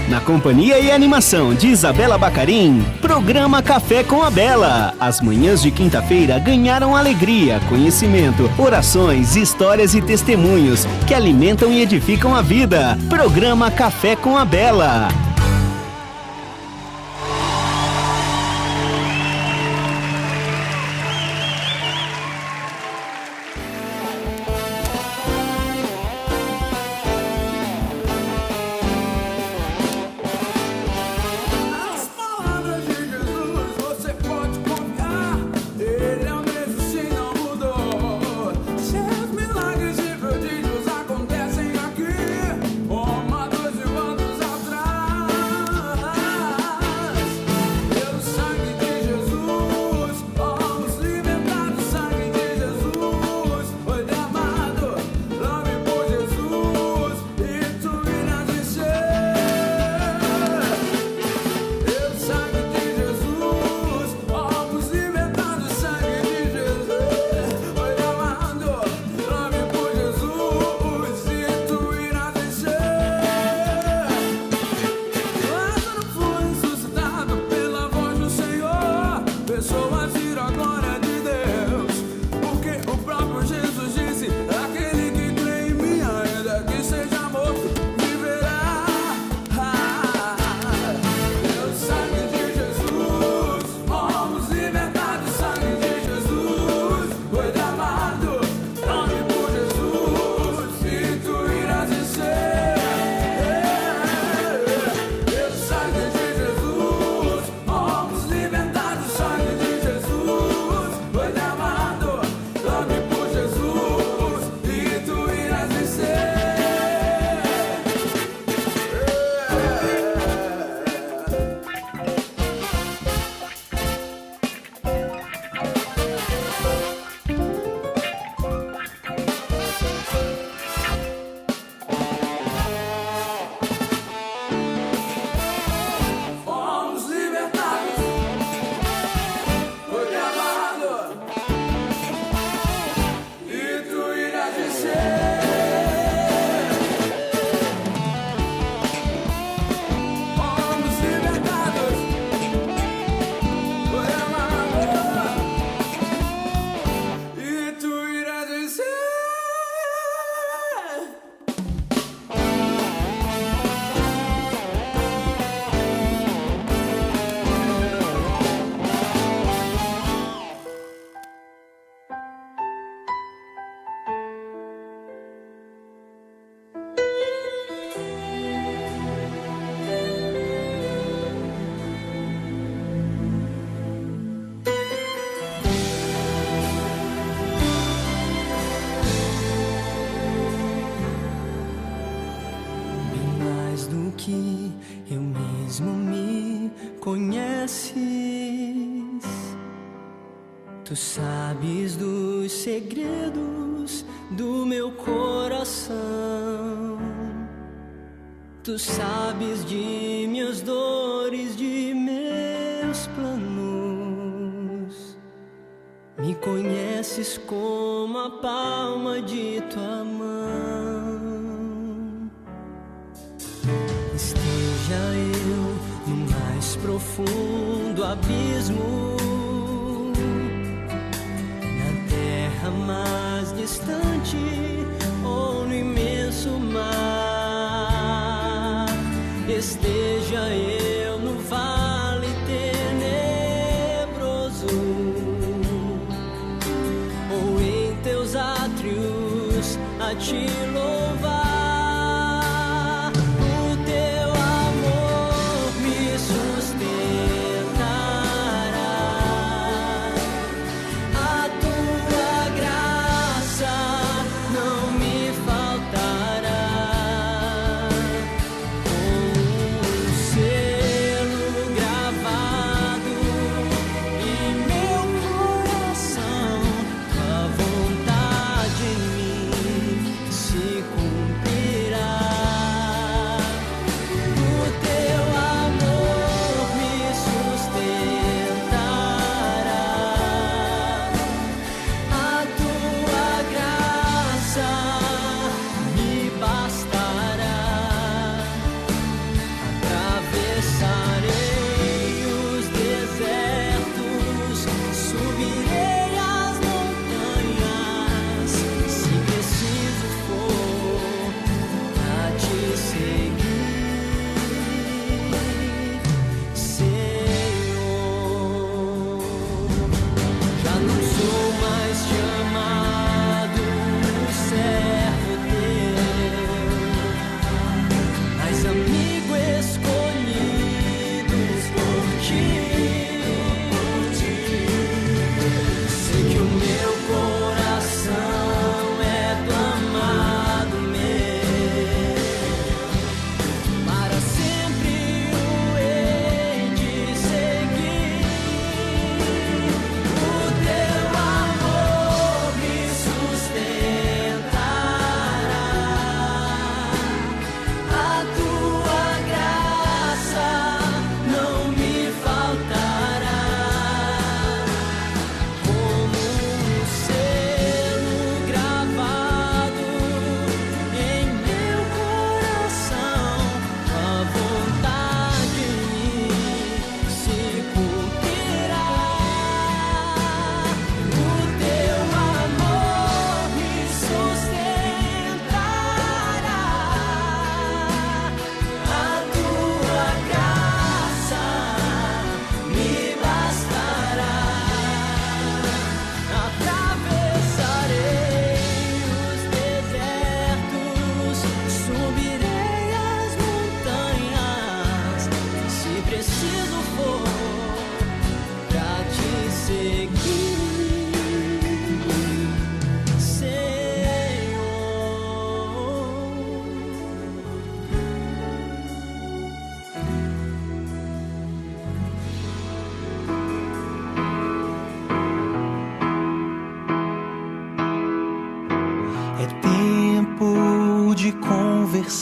Na companhia e animação de Isabela Bacarim, programa Café com a Bela. As manhãs de quinta-feira ganharam alegria, conhecimento, orações, histórias e testemunhos que alimentam e edificam a vida. Programa Café com a Bela. Tu sabes dos segredos do meu coração. Tu sabes de minhas dores, de meus planos. Me conheces como a palma de tua mão. Esteja eu no mais profundo abismo, mais distante ou no imenso mar. Esteja eu no vale tenebroso ou em teus átrios a te louvar. Se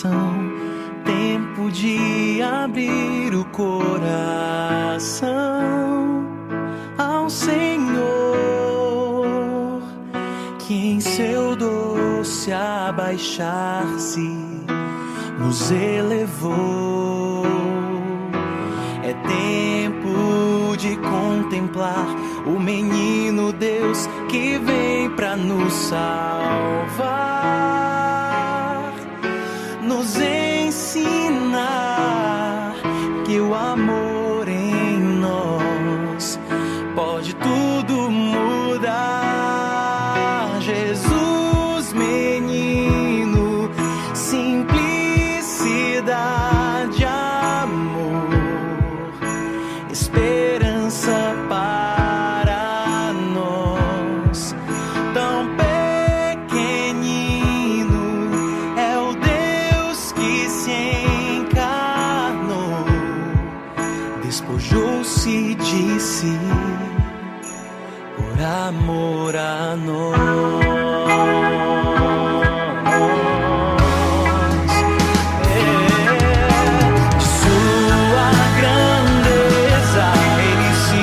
oração, tempo de abrir o coração ao Senhor, que em seu doce abaixar-se nos elevou. É tempo de contemplar o menino Deus que vem pra nos salvar, nos ensinar que o amor em nós pode tudo mudar. Jesus, menino, simplicidade, amor, esperança para nós. Tão pequenino é o Deus que se encarnou, despojou-se de si por amor a nós. Sua grandeza ele se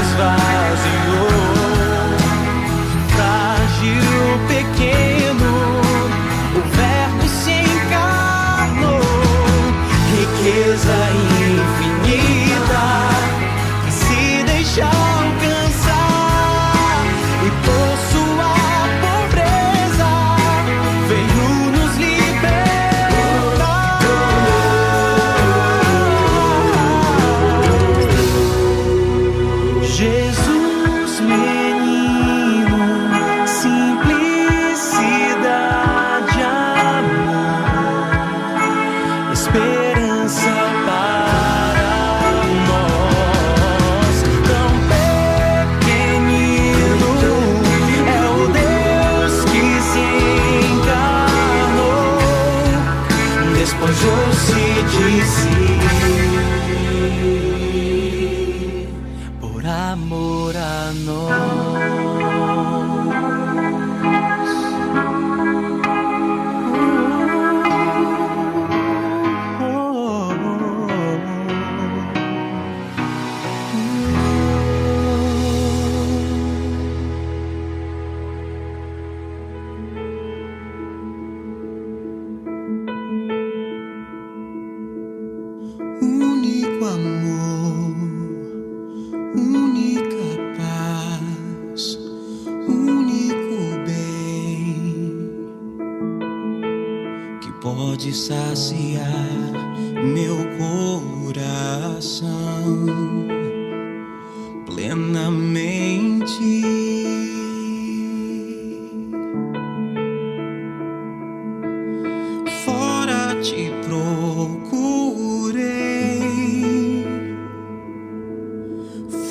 esvaziou, frágil, pequeno, o verbo se encarnou, riqueza infinita que se deixa alcançar, e por sua pobreza veio nos libertar. Jesus, menino, simplicidade, amor, esperança para nós. Tão pequenino é o Deus que se encarnou, despojou-se de si por amor a nós. Único amor, única paz, único bem que pode saciar meu coração plenamente. Fora te procurei,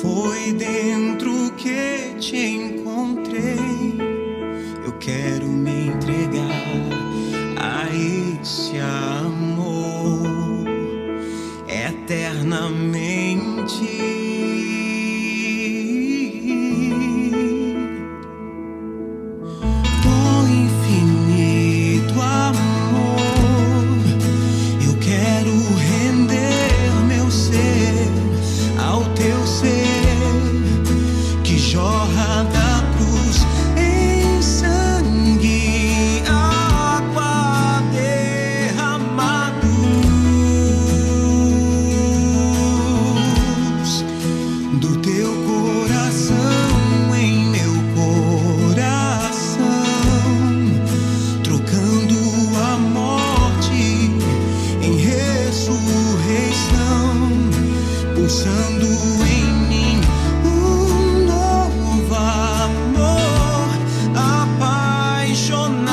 foi dentro que te encontrei. Eu quero me entregar a esse amor eternamente. Oh, infinito amor, eu quero render meu ser ao teu ser, que jorra da cruz em sangue, água derramados do teu coração em meu coração, trocando a morte em ressurreição, pulsando em mim um novo amor apaixonado.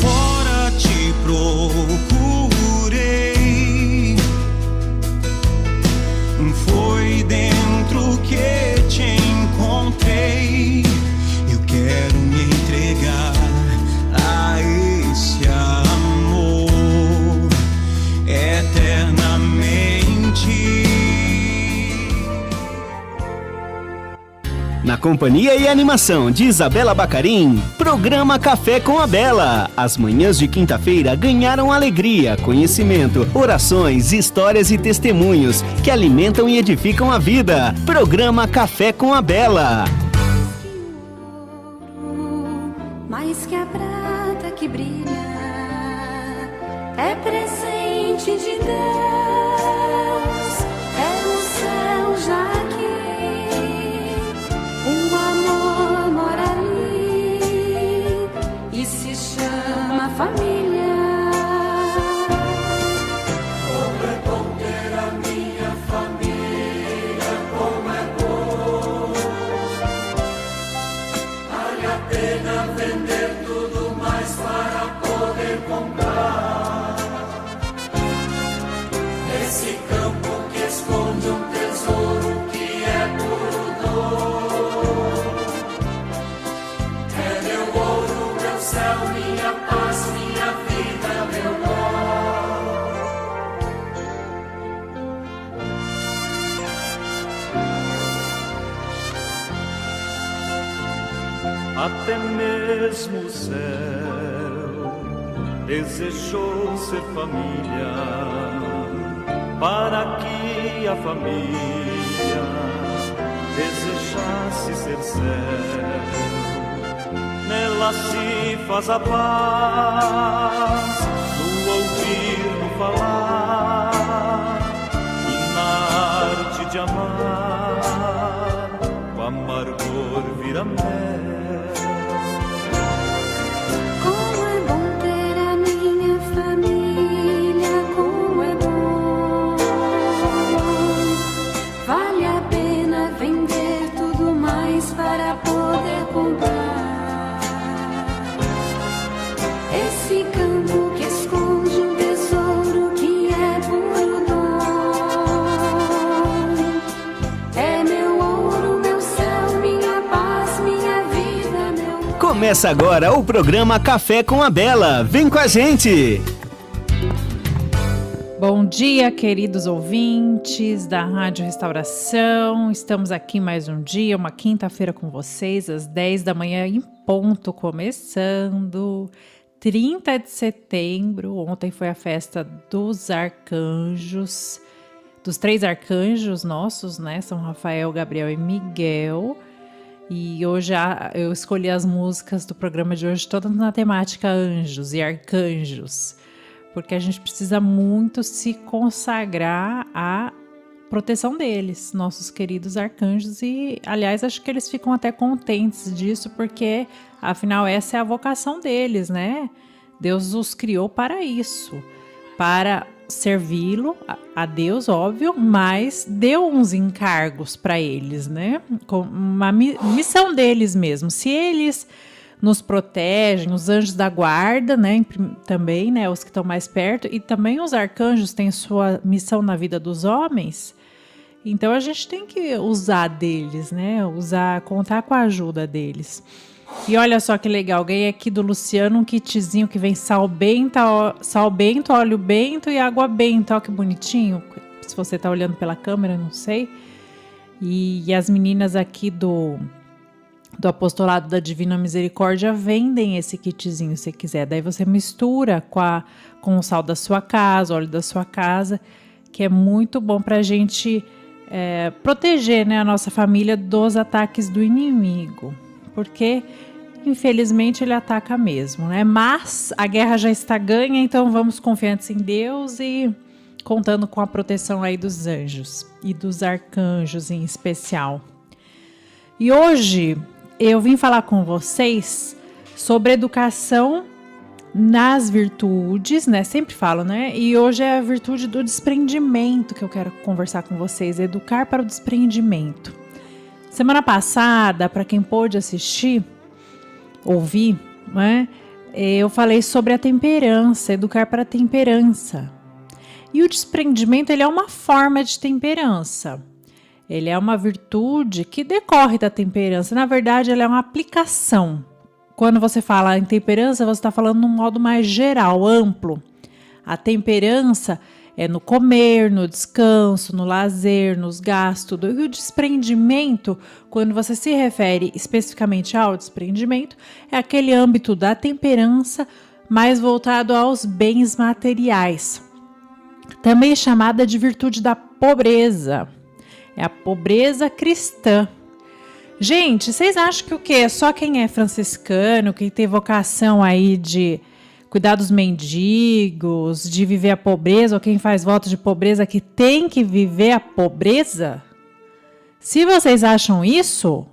Fora te procurei, companhia e animação de Isabela Bacarin, programa Café com a Bela. As manhãs de quinta-feira ganharam alegria, conhecimento, orações, histórias e testemunhos que alimentam e edificam a vida. Programa Café com a Bela. Mais que a prata que brilha, é presente de Deus, é o céu já aqui, o amor mora ali e se chama família. Como é bom ter a minha família, como é bom, vale a pena vender tudo mais para poder comprar esse campo que esconde um tesouro que é puro dom. É meu ouro, meu céu, minha paz, minha vida, meu dom. Até mesmo o céu desejou ser família, para que a família desejasse ser céu. Nela se faz a paz, no ouvir, no falar, e na arte de amar, o amargor vira mel. Como é bom ter a minha família, como é bom. Vale a pena vender tudo mais para poder comprar esse campo que esconde um tesouro que é puro dom. É meu ouro, meu céu, minha paz, minha vida, meu dom. Começa agora o programa Café com a Bela. Vem com a gente! Bom dia, queridos ouvintes da Rádio Restauração. Estamos aqui mais um dia, uma quinta-feira com vocês, às 10 da manhã em ponto, começando. 30 de setembro, ontem foi a festa dos arcanjos, dos 3 arcanjos nossos, né? São Rafael, Gabriel e Miguel. E hoje eu escolhi as músicas do programa de hoje todas na temática anjos e arcanjos, porque a gente precisa muito se consagrar à proteção deles, nossos queridos arcanjos. E, aliás, acho que eles ficam até contentes disso, porque, afinal, essa é a vocação deles, né? Deus os criou para isso, para servi-lo, a Deus, óbvio, mas deu uns encargos para eles, né? Com uma missão deles mesmo. Se eles nos protegem, os anjos da guarda, né? Também, né? Os que estão mais perto, e também os arcanjos têm sua missão na vida dos homens. Então a gente tem que usar deles, né? Contar com a ajuda deles. E olha só que legal, ganhei aqui do Luciano um kitzinho que vem sal bento, óleo bento e água benta. Olha que bonitinho. Se você tá olhando pela câmera, não sei. E as meninas aqui do Apostolado da Divina Misericórdia vendem esse kitzinho, se quiser. Daí você mistura com o sal da sua casa, óleo da sua casa, que é muito bom pra gente proteger, né, a nossa família dos ataques do inimigo. Porque, infelizmente, ele ataca mesmo, né? Mas a guerra já está ganha, então vamos confiantes em Deus e contando com a proteção aí dos anjos e dos arcanjos em especial. E hoje eu vim falar com vocês sobre educação nas virtudes, né? Sempre falo, né? E hoje é a virtude do desprendimento que eu quero conversar com vocês, educar para o desprendimento. Semana passada, para quem pôde assistir, ouvir, né? Eu falei sobre a temperança, educar para a temperança. E o desprendimento, ele é uma forma de temperança. Ele é uma virtude que decorre da temperança. Na verdade, ela é uma aplicação. Quando você fala em temperança, você está falando num modo mais geral, amplo. A temperança É no comer, no descanso, no lazer, nos gastos, tudo. E o desprendimento, quando você se refere especificamente ao desprendimento, é aquele âmbito da temperança mais voltado aos bens materiais. Também chamada de virtude da pobreza. É a pobreza cristã. Gente, vocês acham que o quê? Só quem é franciscano, quem tem vocação aí de cuidar dos mendigos, de viver a pobreza, ou quem faz voto de pobreza que tem que viver a pobreza? Se vocês acham isso,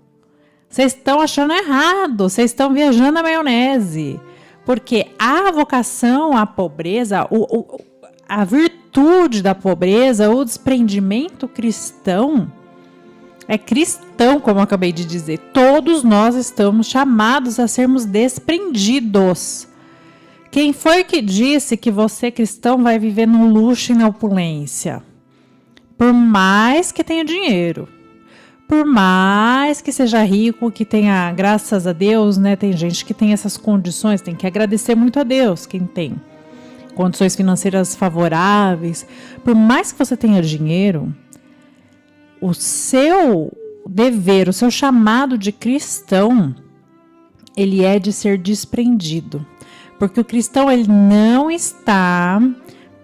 vocês estão achando errado, vocês estão viajando na maionese. Porque a vocação à pobreza, a virtude da pobreza, o desprendimento cristão, é cristão, como eu acabei de dizer. Todos nós estamos chamados a sermos desprendidos. Quem foi que disse que você, cristão, vai viver no luxo e na opulência? Por mais que tenha dinheiro, por mais que seja rico, que tenha, graças a Deus, né? Tem gente que tem essas condições, tem que agradecer muito a Deus, quem tem condições financeiras favoráveis. Por mais que você tenha dinheiro, o seu dever, o seu chamado de cristão, ele é de ser desprendido. Porque o cristão, ele não está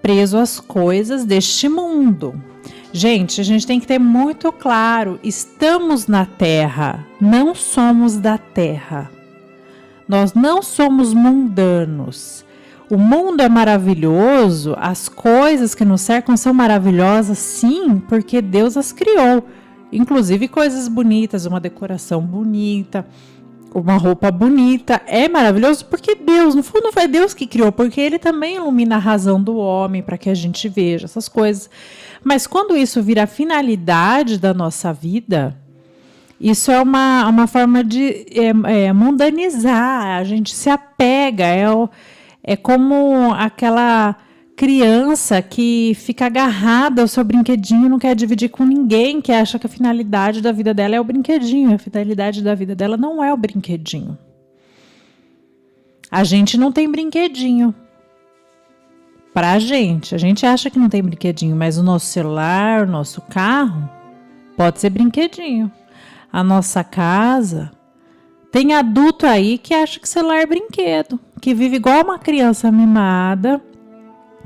preso às coisas deste mundo. Gente, a gente tem que ter muito claro, estamos na terra, não somos da terra. Nós não somos mundanos. O mundo é maravilhoso, as coisas que nos cercam são maravilhosas, sim, porque Deus as criou. Inclusive coisas bonitas, uma decoração bonita, uma roupa bonita, é maravilhoso porque Deus, no fundo foi Deus que criou, porque Ele também ilumina a razão do homem para que a gente veja essas coisas. Mas quando isso vira a finalidade da nossa vida, isso é uma forma de mundanizar, a gente se apega, é como aquela criança que fica agarrada ao seu brinquedinho, não quer dividir com ninguém, que acha que a finalidade da vida dela é o brinquedinho. A finalidade da vida dela não é o brinquedinho. A gente não tem brinquedinho. Pra gente, a gente acha que não tem brinquedinho, mas o nosso celular, o nosso carro, pode ser brinquedinho. A nossa casa, tem adulto aí que acha que celular é brinquedo, que vive igual uma criança mimada,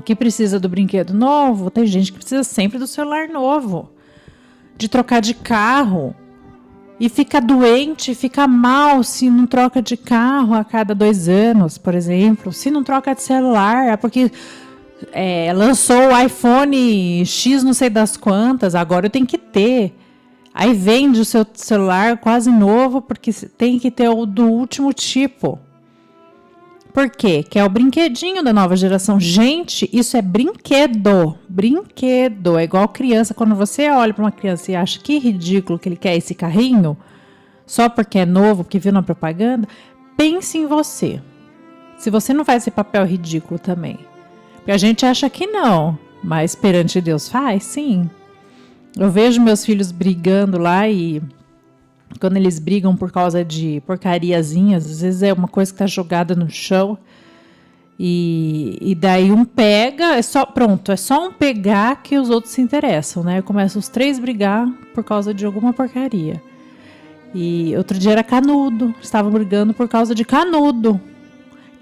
que precisa do brinquedo novo. Tem gente que precisa sempre do celular novo, de trocar de carro, e fica doente, fica mal se não troca de carro a cada 2 anos, por exemplo, se não troca de celular, porque lançou o iPhone X não sei das quantas, agora eu tenho que ter. Aí vende o seu celular quase novo, porque tem que ter o do último tipo. Por quê? Que é o brinquedinho da nova geração. Gente, isso é brinquedo. Brinquedo. É igual criança. Quando você olha para uma criança e acha que ridículo que ele quer esse carrinho, só porque é novo, porque viu na propaganda, pense em você. Se você não faz esse papel ridículo também. Porque a gente acha que não, mas perante Deus faz, sim. Eu vejo meus filhos brigando lá e quando eles brigam por causa de porcariazinhas, às vezes é uma coisa que tá jogada no chão e daí um pega, é só um pegar que os outros se interessam, né? Começam os 3 a brigar por causa de alguma porcaria. E outro dia era canudo, estavam brigando por causa de canudo,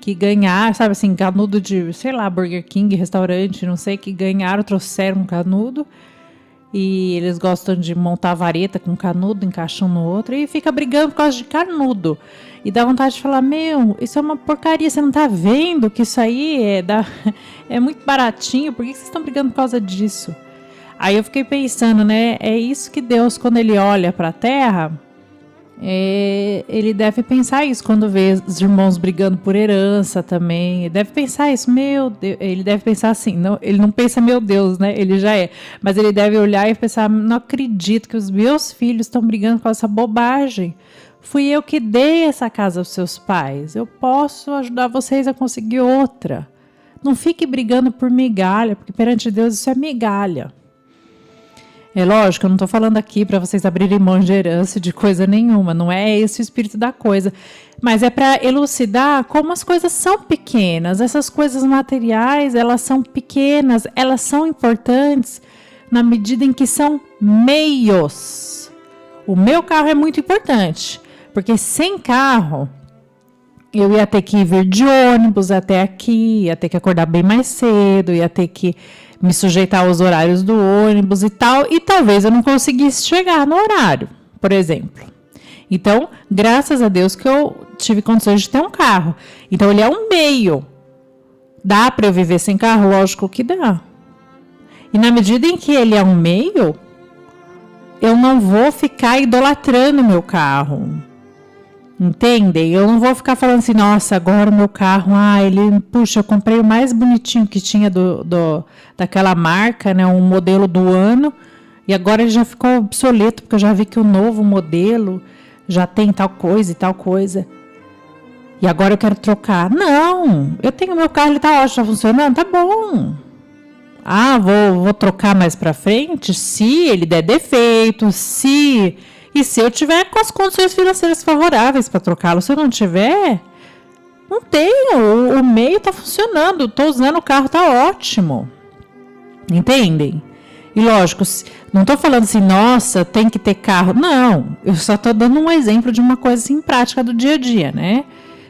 que ganharam, sabe assim, canudo de, sei lá, Burger King, restaurante, não sei, que ganharam, trouxeram um canudo. E eles gostam de montar vareta com canudo, encaixam no outro e fica brigando por causa de canudo. E dá vontade de falar, isso é uma porcaria, você não tá vendo que isso aí é muito baratinho, por que vocês estão brigando por causa disso? Aí eu fiquei pensando, né, é isso que Deus, quando Ele olha para a terra, Ele deve pensar isso, quando vê os irmãos brigando por herança também, ele deve pensar isso, meu Deus, ele deve pensar assim, não, ele não pensa meu Deus, né, ele já é, mas ele deve olhar e pensar, não acredito que os meus filhos estão brigando com essa bobagem, fui eu que dei essa casa aos seus pais, eu posso ajudar vocês a conseguir outra, não fique brigando por migalha, porque perante Deus isso é migalha. É lógico, eu não estou falando aqui para vocês abrirem mão de herança de coisa nenhuma, não é esse o espírito da coisa. Mas é para elucidar como as coisas são pequenas. Essas coisas materiais, elas são pequenas, elas são importantes na medida em que são meios. O meu carro é muito importante, porque sem carro eu ia ter que vir de ônibus até aqui, ia ter que acordar bem mais cedo, ia ter que me sujeitar aos horários do ônibus e tal, e talvez eu não conseguisse chegar no horário, por exemplo. Então, graças a Deus que eu tive condições de ter um carro. Então, ele é um meio. Dá para eu viver sem carro? Lógico que dá. E na medida em que ele é um meio, eu não vou ficar idolatrando meu carro. Entendem? Eu não vou ficar falando assim, nossa, agora o meu carro, puxa, eu comprei o mais bonitinho que tinha daquela marca, né, um modelo do ano, e agora ele já ficou obsoleto, porque eu já vi que o novo modelo já tem tal coisa e tal coisa. E agora eu quero trocar. Não, eu tenho meu carro, ele tá ótimo, tá funcionando, tá bom. Vou trocar mais pra frente, se ele der defeito, se eu tiver com as condições financeiras favoráveis para trocá-lo. Se eu não tiver, não tenho. O meio tá funcionando. Estou usando o carro, tá ótimo. Entendem? E lógico, não estou falando assim, nossa, tem que ter carro. Não, eu só estou dando um exemplo de uma coisa assim, prática do dia a dia, né?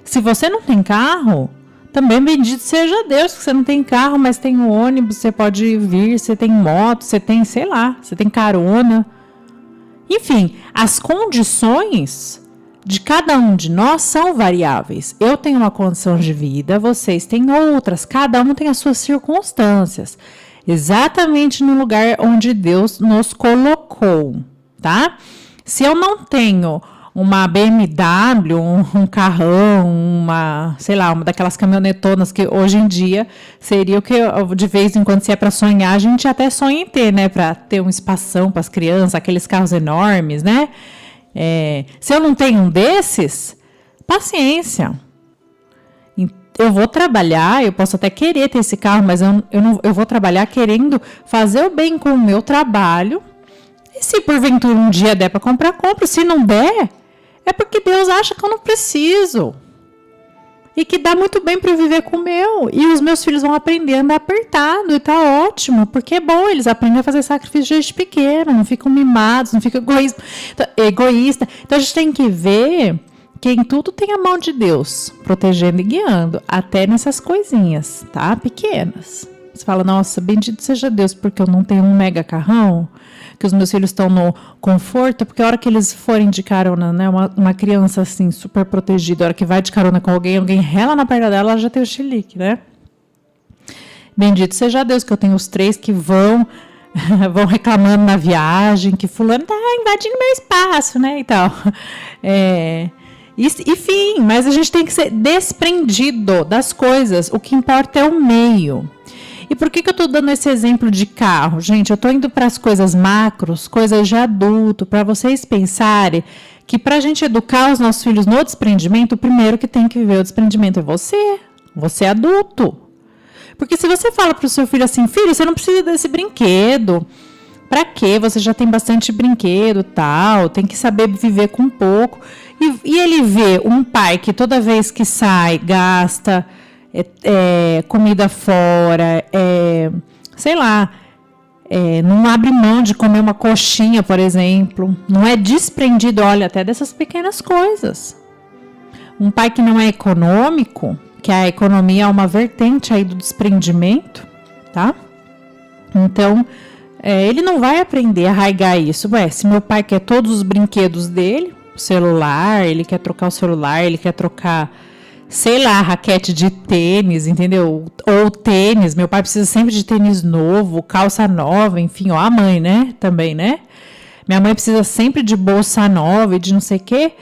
Se você não tem carro, também bendito seja Deus que você não tem carro, mas tem um ônibus, você pode vir, você tem moto, você tem, sei lá, você tem carona. Enfim, as condições de cada um de nós são variáveis. Eu tenho uma condição de vida, vocês têm outras. Cada um tem as suas circunstâncias. Exatamente no lugar onde Deus nos colocou, tá? Se eu não tenho uma BMW, um carrão, uma daquelas caminhonetonas que hoje em dia seria o que de vez em quando, se é para sonhar, a gente até sonha em ter, né? Para ter um espação para as crianças, aqueles carros enormes, né? Se eu não tenho um desses, paciência. Eu vou trabalhar, eu posso até querer ter esse carro, mas eu vou trabalhar querendo fazer o bem com o meu trabalho. E se porventura um dia der para comprar, compro. Se não der, é porque Deus acha que eu não preciso. E que dá muito bem para eu viver com o meu. E os meus filhos vão aprender a andar apertado. E tá ótimo. Porque é bom, eles aprendem a fazer sacrifício desde pequeno. Não ficam mimados, não ficam egoísta. Então a gente tem que ver que em tudo tem a mão de Deus. Protegendo e guiando. Até nessas coisinhas, tá? Pequenas. Você fala, nossa, bendito seja Deus, porque eu não tenho um mega carrão, que os meus filhos estão no conforto, porque a hora que eles forem de carona, né, uma criança assim, super protegida, a hora que vai de carona com alguém rela na perna dela, ela já tem o chilique, né? Bendito seja Deus, que eu tenho os 3 que vão reclamando na viagem, que fulano tá invadindo meu espaço, né, e tal. Enfim, mas a gente tem que ser desprendido das coisas, o que importa é o meio. E por que eu estou dando esse exemplo de carro? Gente, eu estou indo para as coisas macros, coisas de adulto, para vocês pensarem que para a gente educar os nossos filhos no desprendimento, o primeiro que tem que viver o desprendimento é você. Você é adulto. Porque se você fala para o seu filho assim, filho, você não precisa desse brinquedo. Para quê? Você já tem bastante brinquedo, tal, tem que saber viver com pouco. E ele vê um pai que toda vez que sai, gasta comida fora, não abre mão de comer uma coxinha, por exemplo. Não é desprendido, olha, até dessas pequenas coisas. Um pai que não é econômico, que a economia é uma vertente aí do desprendimento, tá? Então, ele não vai aprender a arraigar isso. Se meu pai quer todos os brinquedos dele, o celular, ele quer trocar o celular, ele quer trocar, sei lá, raquete de tênis, entendeu? Ou tênis, meu pai precisa sempre de tênis novo, calça nova, enfim, a mãe, né? Também, né? Minha mãe precisa sempre de bolsa nova e de não sei o quê.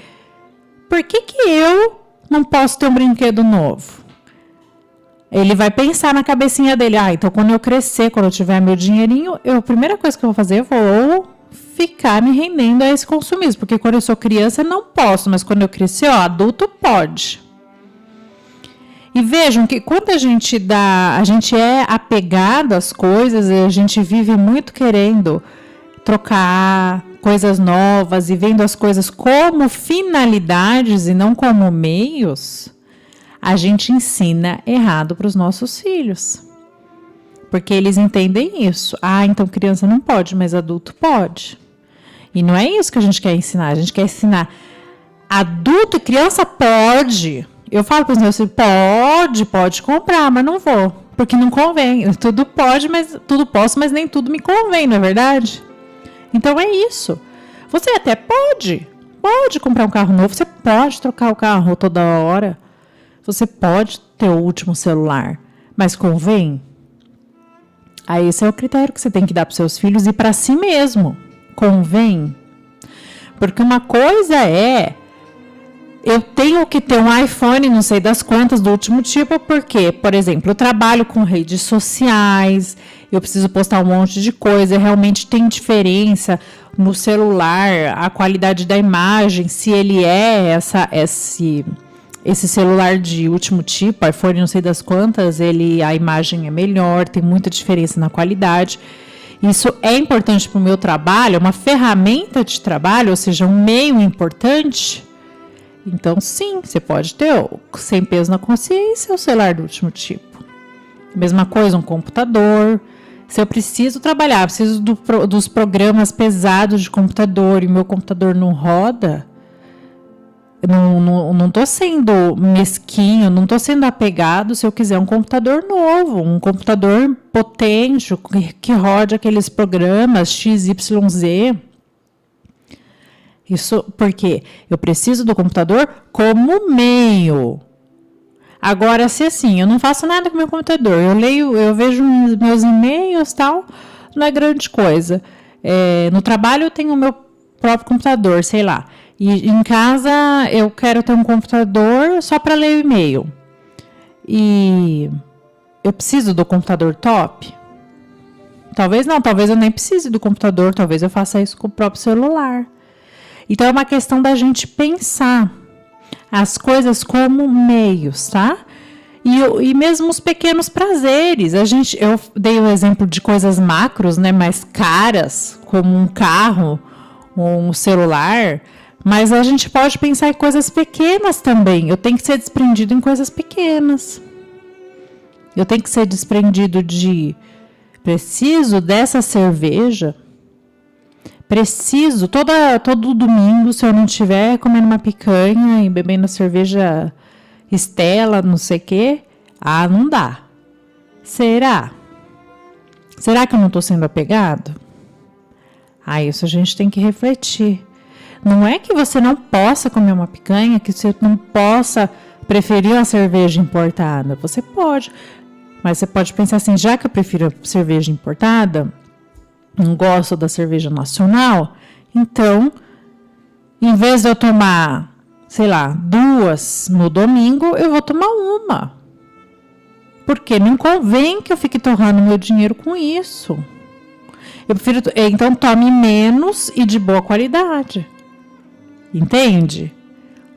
Por que eu não posso ter um brinquedo novo? Ele vai pensar na cabecinha dele, então quando eu crescer, quando eu tiver meu dinheirinho, a primeira coisa que eu vou fazer, eu vou ficar me rendendo a esse consumismo, porque quando eu sou criança eu não posso, mas quando eu crescer, adulto pode. E vejam que quando a gente é apegado às coisas, a gente vive muito querendo trocar coisas novas e vendo as coisas como finalidades e não como meios, a gente ensina errado para os nossos filhos. Porque eles entendem isso. Ah, então criança não pode, mas adulto pode. E não é isso que a gente quer ensinar. A gente quer ensinar adulto e criança pode. Eu falo para os meus filhos, pode comprar, mas não vou. Porque não convém. Tudo pode, mas tudo posso, mas nem tudo me convém, não é verdade? Então é isso. Você até pode comprar um carro novo, você pode trocar o carro toda hora, você pode ter o último celular, mas convém? Aí esse é o critério que você tem que dar para seus filhos e para si mesmo. Convém? Porque uma coisa é, eu tenho que ter um iPhone, não sei das quantas, do último tipo, porque, por exemplo, eu trabalho com redes sociais, eu preciso postar um monte de coisa, realmente tem diferença no celular, a qualidade da imagem, se ele é esse celular de último tipo, iPhone não sei das quantas, a imagem é melhor, tem muita diferença na qualidade. Isso é importante para o meu trabalho, é uma ferramenta de trabalho, ou seja, um meio importante. Então, sim, você pode ter, sem peso na consciência, o celular do último tipo. Mesma coisa, um computador. Se eu preciso trabalhar, preciso dos programas pesados de computador e meu computador não roda, não estou sendo mesquinho, não estou sendo apegado se eu quiser um computador novo, um computador potente, que rode aqueles programas XYZ. Isso porque eu preciso do computador como meio. Agora, se assim, eu não faço nada com meu computador, eu vejo meus e-mails e tal, não é grande coisa. No trabalho eu tenho o meu próprio computador, sei lá. E em casa eu quero ter um computador só para ler o e-mail. E eu preciso do computador top? Talvez não, talvez eu nem precise do computador, talvez eu faça isso com o próprio celular. Então é uma questão da gente pensar as coisas como meios, tá? E mesmo os pequenos prazeres. Eu dei o exemplo de coisas macros, né, mais caras, como um carro, um celular, mas a gente pode pensar em coisas pequenas também. Eu tenho que ser desprendido em coisas pequenas. Eu tenho que ser desprendido de preciso dessa cerveja. Preciso, todo domingo, se eu não estiver comendo uma picanha e bebendo cerveja Estela, não sei o quê, não dá. Será? Será que eu não estou sendo apegado? Isso a gente tem que refletir. Não é que você não possa comer uma picanha, que você não possa preferir uma cerveja importada. Você pode, mas você pode pensar assim, já que eu prefiro a cerveja importada, não gosto da cerveja nacional, então, em vez de eu tomar, sei lá, 2 no domingo, eu vou tomar 1. Porque não convém que eu fique torrando meu dinheiro com isso. Eu prefiro, então, tome menos e de boa qualidade. Entende?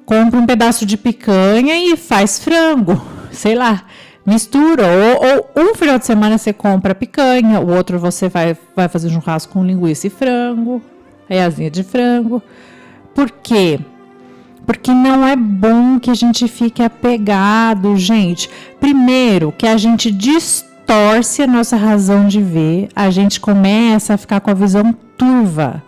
Compra um pedaço de picanha e faz frango, sei lá. Mistura, ou um final de semana você compra picanha, o outro você vai fazer churrasco com linguiça e frango, aí asinha de frango. Por quê? Porque não é bom que a gente fique apegado, gente. Primeiro, que a gente distorce a nossa razão de ver, a gente começa a ficar com a visão turva.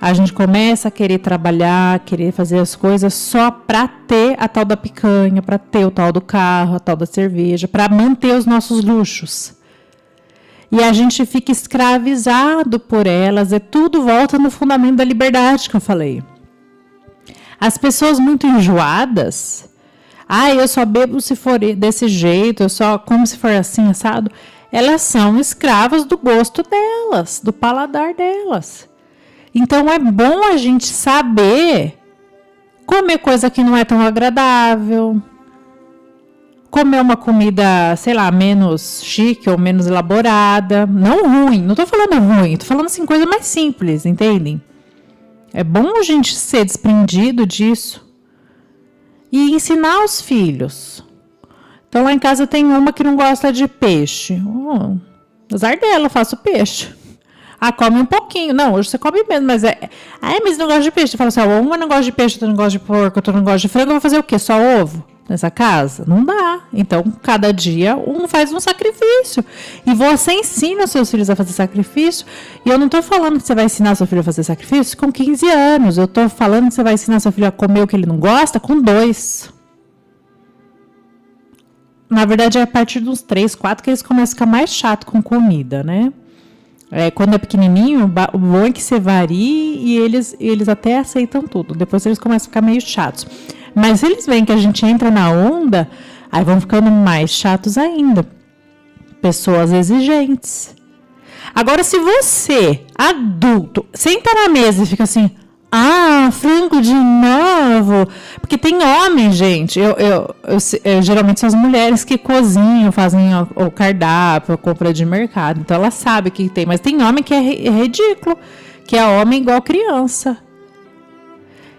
A gente começa a querer trabalhar, querer fazer as coisas só para ter a tal da picanha, para ter o tal do carro, a tal da cerveja, para manter os nossos luxos. E a gente fica escravizado por elas, tudo volta no fundamento da liberdade que eu falei. As pessoas muito enjoadas, eu só bebo se for desse jeito, eu só como se for assim, assado, elas são escravas do gosto delas, do paladar delas. Então, é bom a gente saber comer coisa que não é tão agradável, comer uma comida, sei lá, menos chique ou menos elaborada. Não ruim, não tô falando ruim, tô falando assim, coisa mais simples, entendem? É bom a gente ser desprendido disso e ensinar os filhos. Então, lá em casa tem uma que não gosta de peixe. Azar dela, eu faço peixe. Ah, come um pouquinho. Não, hoje você come menos, mas mas não gosta de peixe. Você fala assim, uma não gosta de peixe, outra não gosta de porco, outra não gosta de frango, eu vou fazer o quê? Só ovo nessa casa? Não dá. Então, cada dia, um faz um sacrifício. E você ensina os seus filhos a fazer sacrifício. E eu não tô falando que você vai ensinar seu filho a fazer sacrifício com 15 anos. Eu tô falando que você vai ensinar seu filho a comer o que ele não gosta com 2. Na verdade, é a partir dos 3, 4 que eles começam a ficar mais chato com comida, né? Quando é pequenininho, o bom é que você varie e eles até aceitam tudo. Depois eles começam a ficar meio chatos. Mas se eles veem que a gente entra na onda, aí vão ficando mais chatos ainda. Pessoas exigentes. Agora, se você, adulto, senta na mesa e fica assim... frango de novo. Porque tem homem, gente. Geralmente são as mulheres que cozinham, fazem o cardápio, a compra de mercado. Então ela sabe o que tem. Mas tem homem que é ridículo, que é homem igual criança.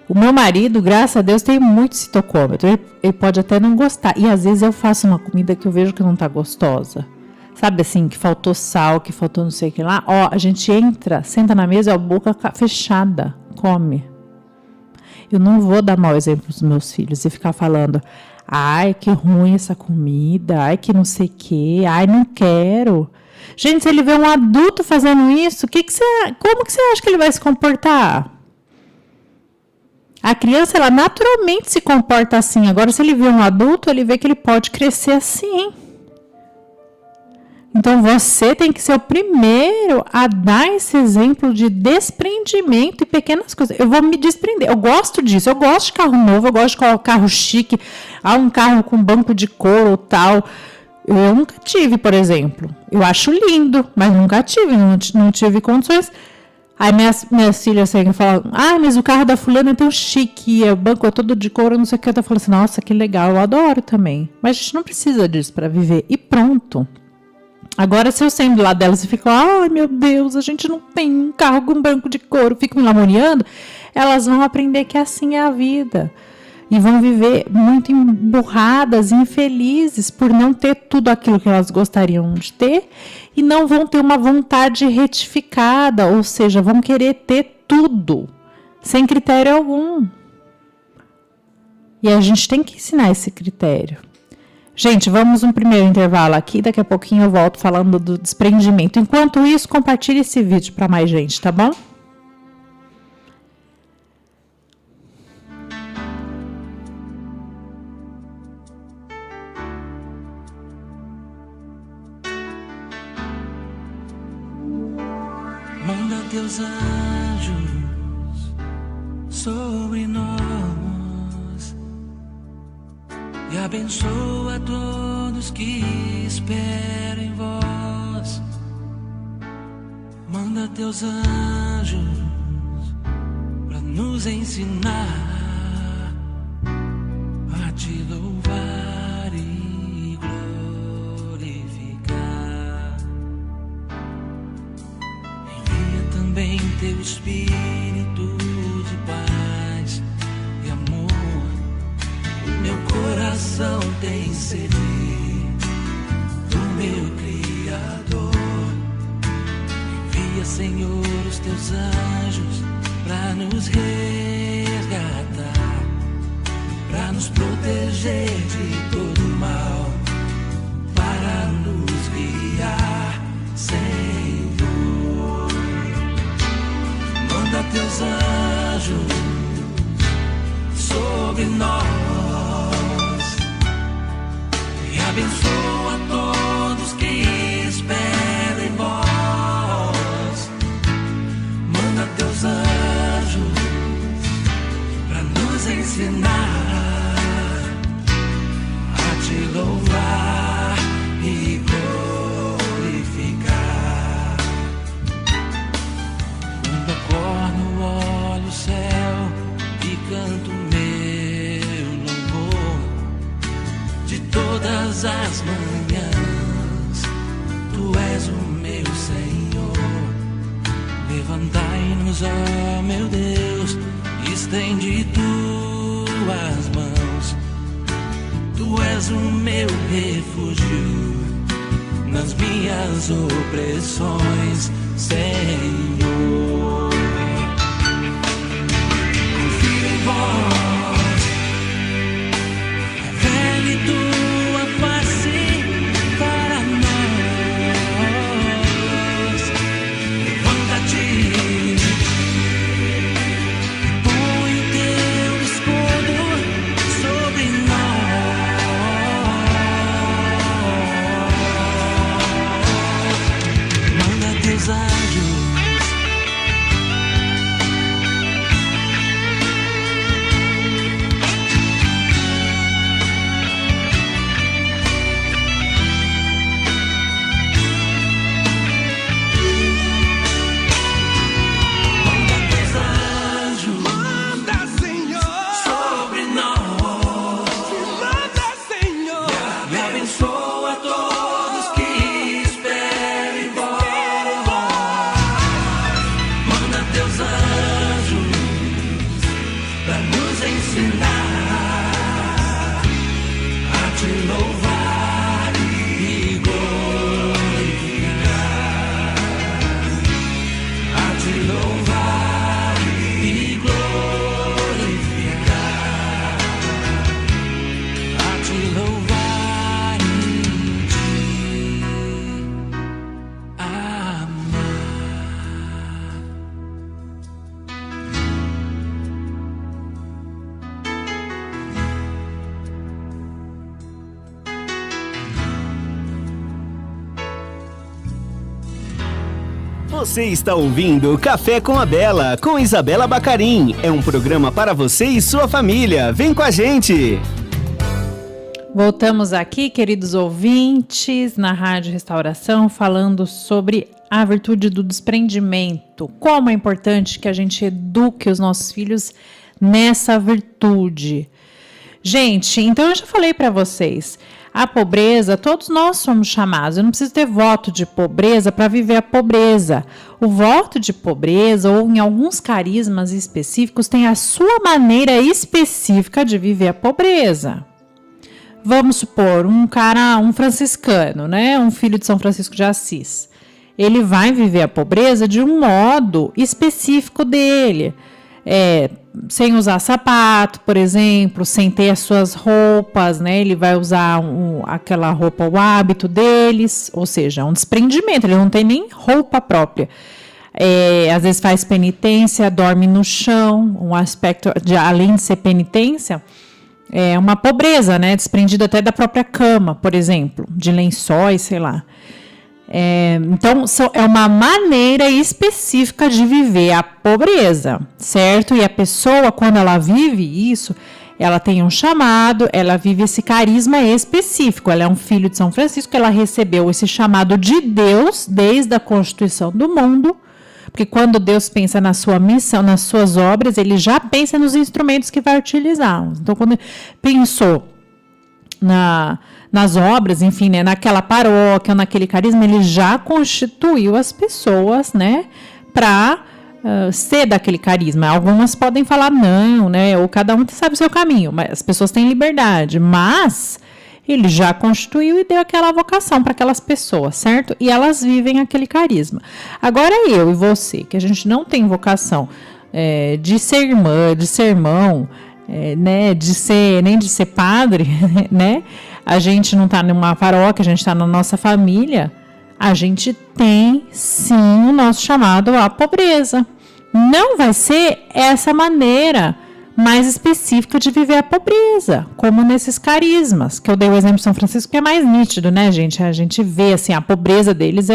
O meu marido, graças a Deus, tem muito citocômetro. Ele pode até não gostar. E às vezes eu faço uma comida que eu vejo que não tá gostosa. Sabe assim, que faltou sal, que faltou não sei o que lá. A gente entra, senta na mesa, a boca fechada. Come. Eu não vou dar mau exemplo pros meus filhos e ficar falando, ai, que ruim essa comida, ai, que não sei o que, ai, não quero. Gente, se ele vê um adulto fazendo isso, como que você acha que ele vai se comportar? A criança, ela naturalmente se comporta assim. Agora, se ele vê um adulto, ele vê que ele pode crescer assim. Então, você tem que ser o primeiro a dar esse exemplo de desprendimento e pequenas coisas. Eu vou me desprender. Eu gosto disso. Eu gosto de carro novo. Eu gosto de carro chique. Um carro com banco de couro ou tal. Eu nunca tive, por exemplo. Eu acho lindo, mas nunca tive. Não tive condições. Aí minhas filhas assim, falam, mas o carro da fulana é tão chique. O banco é todo de couro, não sei o que. Eu tô falando assim, nossa, que legal. Eu adoro também. Mas a gente não precisa disso para viver. E pronto. Agora, se eu sento do lado delas e fico, meu Deus, a gente não tem um carro com banco de couro, fico me lamuriando, elas vão aprender que assim é a vida. E vão viver muito emburradas, infelizes, por não ter tudo aquilo que elas gostariam de ter, e não vão ter uma vontade retificada, ou seja, vão querer ter tudo, sem critério algum. E a gente tem que ensinar esse critério. Gente, vamos um primeiro intervalo aqui, daqui a pouquinho eu volto falando do desprendimento. Enquanto isso, compartilhe esse vídeo para mais gente, tá bom? Manda teus anjos sobre nós e abençoa todos que esperam em vós. Manda teus anjos para nos ensinar a te louvar e glorificar. Envia também teu Espírito de paz e amor. Meu coração tem sede do meu Criador. Envia, Senhor, os teus anjos para nos resgatar, para nos proteger de todo mal, para nos guiar, Senhor. Manda teus anjos sobre nós. Abençoa todos que esperam em vós. Manda teus anjos para nos ensinar a te louvar e glorificar. Quando acordo, olho o céu e canto meu louvor. De todas as manhãs, tu és o meu Senhor. Levantai-nos, ó meu Deus, estende tuas mãos. Tu és o meu refúgio nas minhas das opressões, Senhor. Confio em vós, revele tua face para nós. Levanta-te, põe o teu escudo sobre nós. Manda teus anjos sobre nós. E abençoa todos que esperam em vós. Manda teus anjos pra nos ensinar a te louvar e glorificar, a te louvar e glorificar, a te louvar e te amar. Você está ouvindo Café com a Bela, com Isabela Bacarim. É um programa para você e sua família. Vem com a gente! Voltamos aqui, queridos ouvintes, na Rádio Restauração, falando sobre a virtude do desprendimento. Como é importante que a gente eduque os nossos filhos nessa virtude. Gente, então eu já falei para vocês, a pobreza, todos nós somos chamados. Eu não preciso ter voto de pobreza para viver a pobreza. O voto de pobreza, ou em alguns carismas específicos, tem a sua maneira específica de viver a pobreza. Vamos supor, um franciscano, né? Um filho de São Francisco de Assis. Ele vai viver a pobreza de um modo específico dele. Sem usar sapato, por exemplo, sem ter as suas roupas, né? Ele vai usar aquela roupa, o hábito deles, ou seja, um desprendimento, ele não tem nem roupa própria. Às vezes faz penitência, dorme no chão, um aspecto, além de ser penitência, é uma pobreza, né? Desprendido até da própria cama, por exemplo, de lençóis, sei lá. Então, é uma maneira específica de viver a pobreza, certo? E a pessoa, quando ela vive isso, ela tem um chamado, ela vive esse carisma específico. Ela é um filho de São Francisco, ela recebeu esse chamado de Deus desde a constituição do mundo, porque quando Deus pensa na sua missão, nas suas obras, ele já pensa nos instrumentos que vai utilizar. Então, quando ele pensou nas obras, enfim, né, naquela paróquia, naquele carisma, ele já constituiu as pessoas, né, para ser daquele carisma. Algumas podem falar não, né, ou cada um sabe o seu caminho, mas as pessoas têm liberdade, mas ele já constituiu e deu aquela vocação para aquelas pessoas, certo? E elas vivem aquele carisma. Agora eu e você, que a gente não tem vocação de ser irmã, de ser irmão, né, nem de ser padre, né? A gente não está numa paróquia, a gente está na nossa família. A gente tem, sim, o nosso chamado à pobreza. Não vai ser essa maneira mais específica de viver a pobreza, como nesses carismas, que eu dei o exemplo de São Francisco, que é mais nítido, né, gente? A gente vê, assim, a pobreza deles,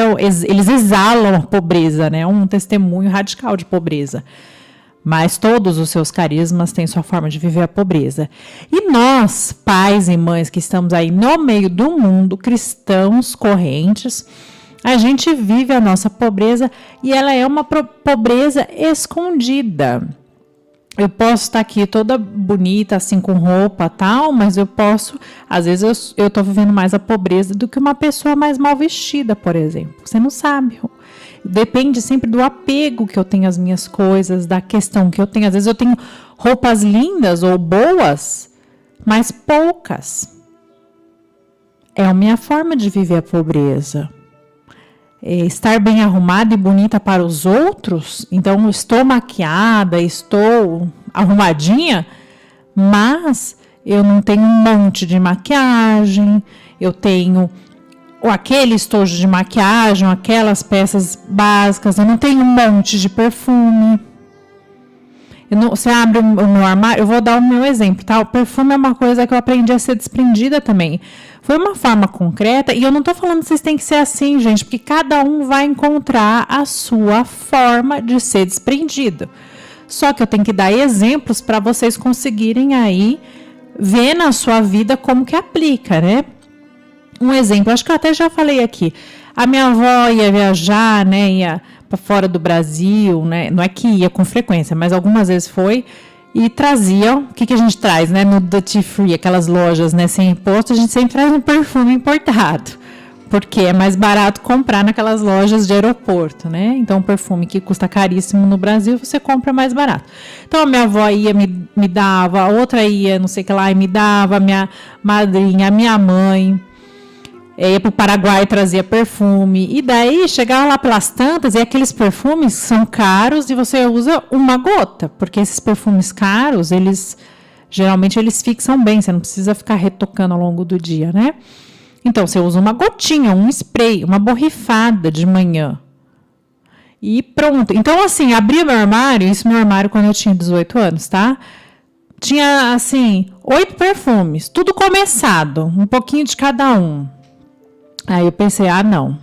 eles exalam a pobreza, né? Um testemunho radical de pobreza. Mas todos os seus carismas têm sua forma de viver a pobreza. E nós, pais e mães que estamos aí no meio do mundo, cristãos correntes, a gente vive a nossa pobreza e ela é uma pobreza escondida. Eu posso estar aqui toda bonita, assim, com roupa e tal, mas às vezes eu estou vivendo mais a pobreza do que uma pessoa mais mal vestida, por exemplo. Você não sabe. Depende sempre do apego que eu tenho às minhas coisas, da questão que eu tenho. Às vezes eu tenho roupas lindas ou boas, mas poucas. É a minha forma de viver a pobreza. estar bem arrumada e bonita para os outros. Então, eu estou maquiada, estou arrumadinha, mas eu não tenho um monte de maquiagem, eu tenho aquele estojo de maquiagem, aquelas peças básicas, eu não tenho um monte de perfume. Você abre o meu armário, eu vou dar o meu exemplo, tá? O perfume é uma coisa que eu aprendi a ser desprendida também. Foi uma forma concreta, e eu não tô falando que vocês têm que ser assim, gente, porque cada um vai encontrar a sua forma de ser desprendido. Só que eu tenho que dar exemplos para vocês conseguirem aí ver na sua vida como que aplica, né? Um exemplo, acho que eu até já falei aqui. A minha avó ia viajar, né? Ia para fora do Brasil, né? Não é que ia com frequência, mas algumas vezes foi e trazia. O que a gente traz, né? No Duty Free, aquelas lojas, né? Sem imposto, a gente sempre traz um perfume importado, porque é mais barato comprar naquelas lojas de aeroporto, né? Então, um perfume que custa caríssimo no Brasil, você compra mais barato. Então, a minha avó ia, me dava, a outra ia, não sei o que lá, e me dava, a minha madrinha, a minha mãe. Ia para o Paraguai e trazia perfume. E daí, chegava lá pelas tantas, e aqueles perfumes são caros e você usa uma gota. Porque esses perfumes caros, geralmente eles fixam bem. Você não precisa ficar retocando ao longo do dia, né? Então, você usa uma gotinha, um spray, uma borrifada de manhã. E pronto. Então, assim, abri meu armário, isso meu armário quando eu tinha 18 anos, tá? Tinha, assim, 8 perfumes, tudo começado, um pouquinho de cada um. Aí eu pensei, não.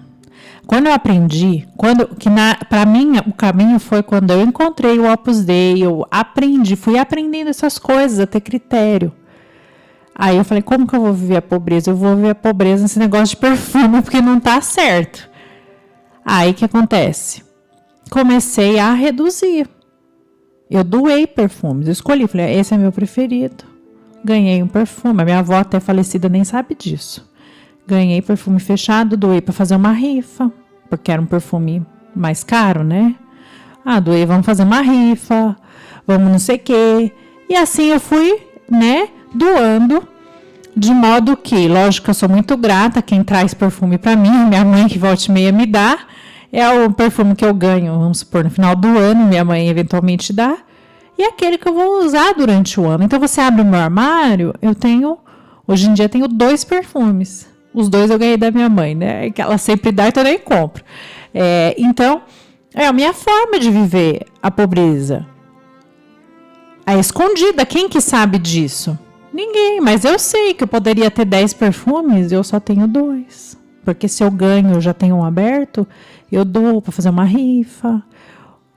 Quando eu aprendi, para mim o caminho foi quando eu encontrei o Opus Dei, eu fui aprendendo essas coisas, a ter critério. Aí eu falei, como que eu vou viver a pobreza? Eu vou viver a pobreza nesse negócio de perfume, porque não tá certo. Aí o que acontece? Comecei a reduzir. Eu doei perfumes, eu escolhi, falei, esse é meu preferido. Ganhei um perfume, a minha avó até falecida nem sabe disso. Ganhei perfume fechado, doei para fazer uma rifa, porque era um perfume mais caro, né? Doei, vamos fazer uma rifa, vamos não sei o quê. E assim eu fui, né, doando, de modo que, lógico, eu sou muito grata, quem traz perfume para mim, minha mãe que volta e meia me dá, é o perfume que eu ganho, vamos supor, no final do ano, minha mãe eventualmente dá, e é aquele que eu vou usar durante o ano. Então, você abre o meu armário, hoje em dia tenho 2 perfumes. Os 2 eu ganhei da minha mãe, né? Que ela sempre dá, então eu nem compro. Então, é a minha forma de viver a pobreza. A escondida, quem que sabe disso? Ninguém, mas eu sei que eu poderia ter 10 perfumes e eu só tenho 2. Porque se eu ganho, eu já tenho um aberto, eu dou para fazer uma rifa,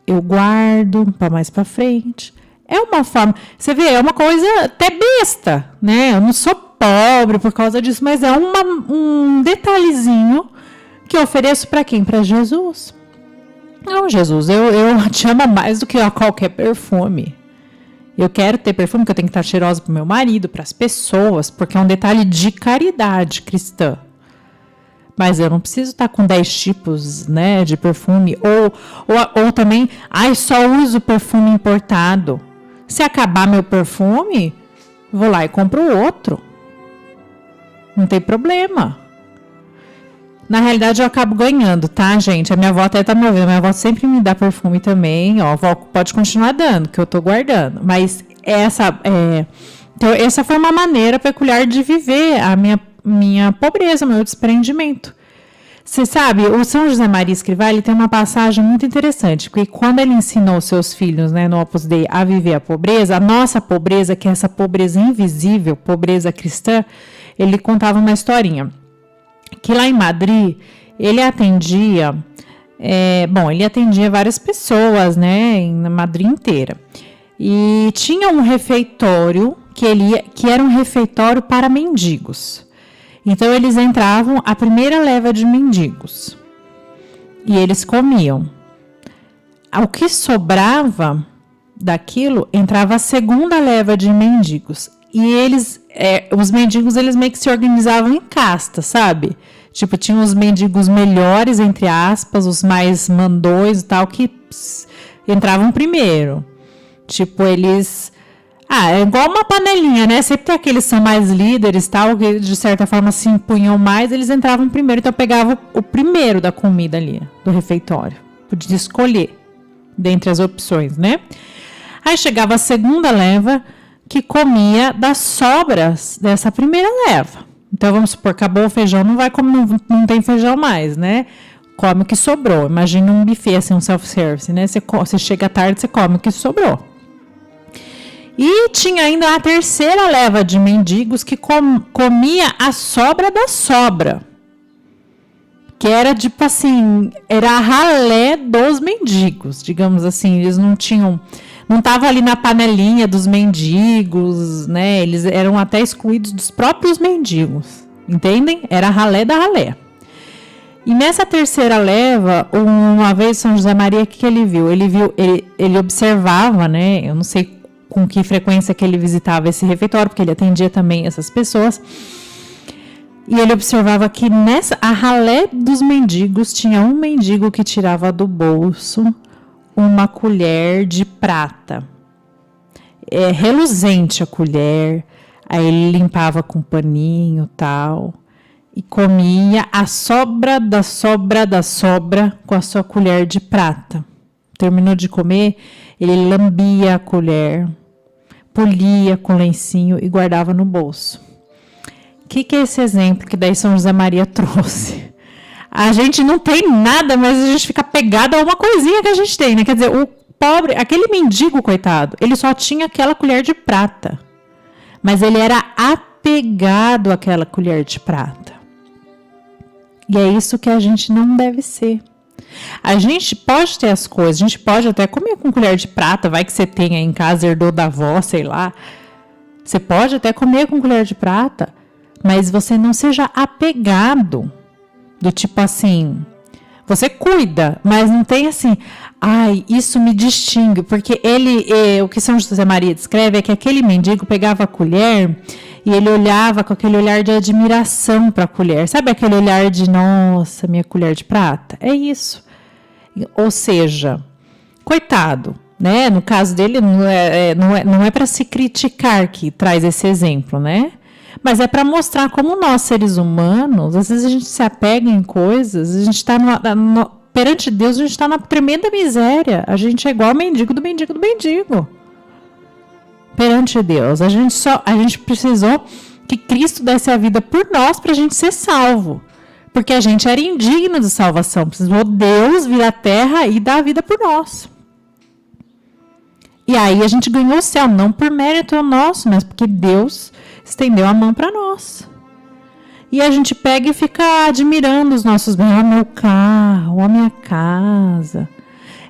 eu guardo para mais para frente. É uma forma, você vê, é uma coisa até besta, né? Eu não sou pobre por causa disso, mas é um detalhezinho que eu ofereço para quem? Para Jesus. Não, Jesus, eu te amo mais do que qualquer perfume. Eu quero ter perfume, que eu tenho que estar cheirosa para o meu marido, para as pessoas, porque é um detalhe de caridade cristã. Mas eu não preciso estar com 10 tipos, né, de perfume. Ou também, só uso perfume importado. Se acabar meu perfume, vou lá e compro outro. Não tem problema. Na realidade, eu acabo ganhando, tá, gente? A minha avó até tá me ouvindo. A minha avó sempre me dá perfume também. Ó, avó, pode continuar dando, que eu tô guardando. Mas então, essa foi uma maneira peculiar de viver a minha pobreza, o meu desprendimento. Você sabe, o São José Maria Escrivá, ele tem uma passagem muito interessante, porque quando ele ensinou seus filhos, né, no Opus Dei, a viver a pobreza, a nossa pobreza, que é essa pobreza invisível, pobreza cristã, ele contava uma historinha, que lá em Madrid, ele atendia várias pessoas, né, na Madrid inteira, e tinha um refeitório, que era um refeitório para mendigos. Então, eles entravam a primeira leva de mendigos e eles comiam. O que sobrava daquilo, entrava a segunda leva de mendigos. E os mendigos, eles meio que se organizavam em casta, sabe? Tipo, tinham os mendigos melhores, entre aspas, os mais mandões e tal, que entravam primeiro. Tipo, eles... É igual uma panelinha, né? Sempre tem aqueles que são mais líderes, tal, que de certa forma se impunham mais, eles entravam primeiro, então eu pegava o primeiro da comida ali, do refeitório. Podia escolher dentre as opções, né? Aí chegava a segunda leva, que comia das sobras dessa primeira leva. Então vamos supor, acabou o feijão, não vai comer, não tem feijão mais, né? Come o que sobrou. Imagina um buffet, assim, um self-service, né? Você chega à tarde, você come o que sobrou. E tinha ainda a terceira leva de mendigos que comia a sobra da sobra. Que era tipo assim, era a ralé dos mendigos, digamos assim. Eles não estavam ali na panelinha dos mendigos, né? Eles eram até excluídos dos próprios mendigos, entendem? Era a ralé da ralé. E nessa terceira leva, uma vez São José Maria, o que ele viu? Ele observava, né? Eu não sei com que frequência que ele visitava esse refeitório, porque ele atendia também essas pessoas. E ele observava que a ralé dos mendigos tinha um mendigo que tirava do bolso uma colher de prata. Reluzente a colher, aí ele limpava com paninho e tal, e comia a sobra da sobra da sobra com a sua colher de prata. Terminou de comer, ele lambia a colher, polia com lencinho e guardava no bolso. O que é esse exemplo que daí São José Maria trouxe? A gente não tem nada, mas a gente fica pegado a uma coisinha que a gente tem, né? Quer dizer, o pobre, aquele mendigo, coitado, ele só tinha aquela colher de prata. Mas ele era apegado àquela colher de prata. E é isso que a gente não deve ser. A gente pode ter as coisas, a gente pode até comer com colher de prata, vai que você tem aí em casa, herdou da avó, sei lá. Você pode até comer com colher de prata, mas você não seja apegado. Do tipo assim, você cuida, mas não tem assim, isso me distingue. Porque o que São José Maria descreve é que aquele mendigo pegava a colher e ele olhava com aquele olhar de admiração para a colher. Sabe aquele olhar de, nossa, minha colher de prata? É isso. Ou seja, coitado, né? No caso dele, não é para se criticar que traz esse exemplo, né? Mas é para mostrar como nós, seres humanos, às vezes a gente se apega em coisas, a gente está perante Deus, a gente está na tremenda miséria. A gente é igual ao mendigo do mendigo do mendigo. Perante Deus. A gente precisou que Cristo desse a vida por nós para a gente ser salvo. Porque a gente era indigno de salvação. Precisou Deus vir à terra e dar a vida por nós. E aí a gente ganhou o céu, não por mérito nosso, mas porque Deus estendeu a mão para nós. E a gente pega e fica admirando os nossos bens. Meu carro, a minha casa.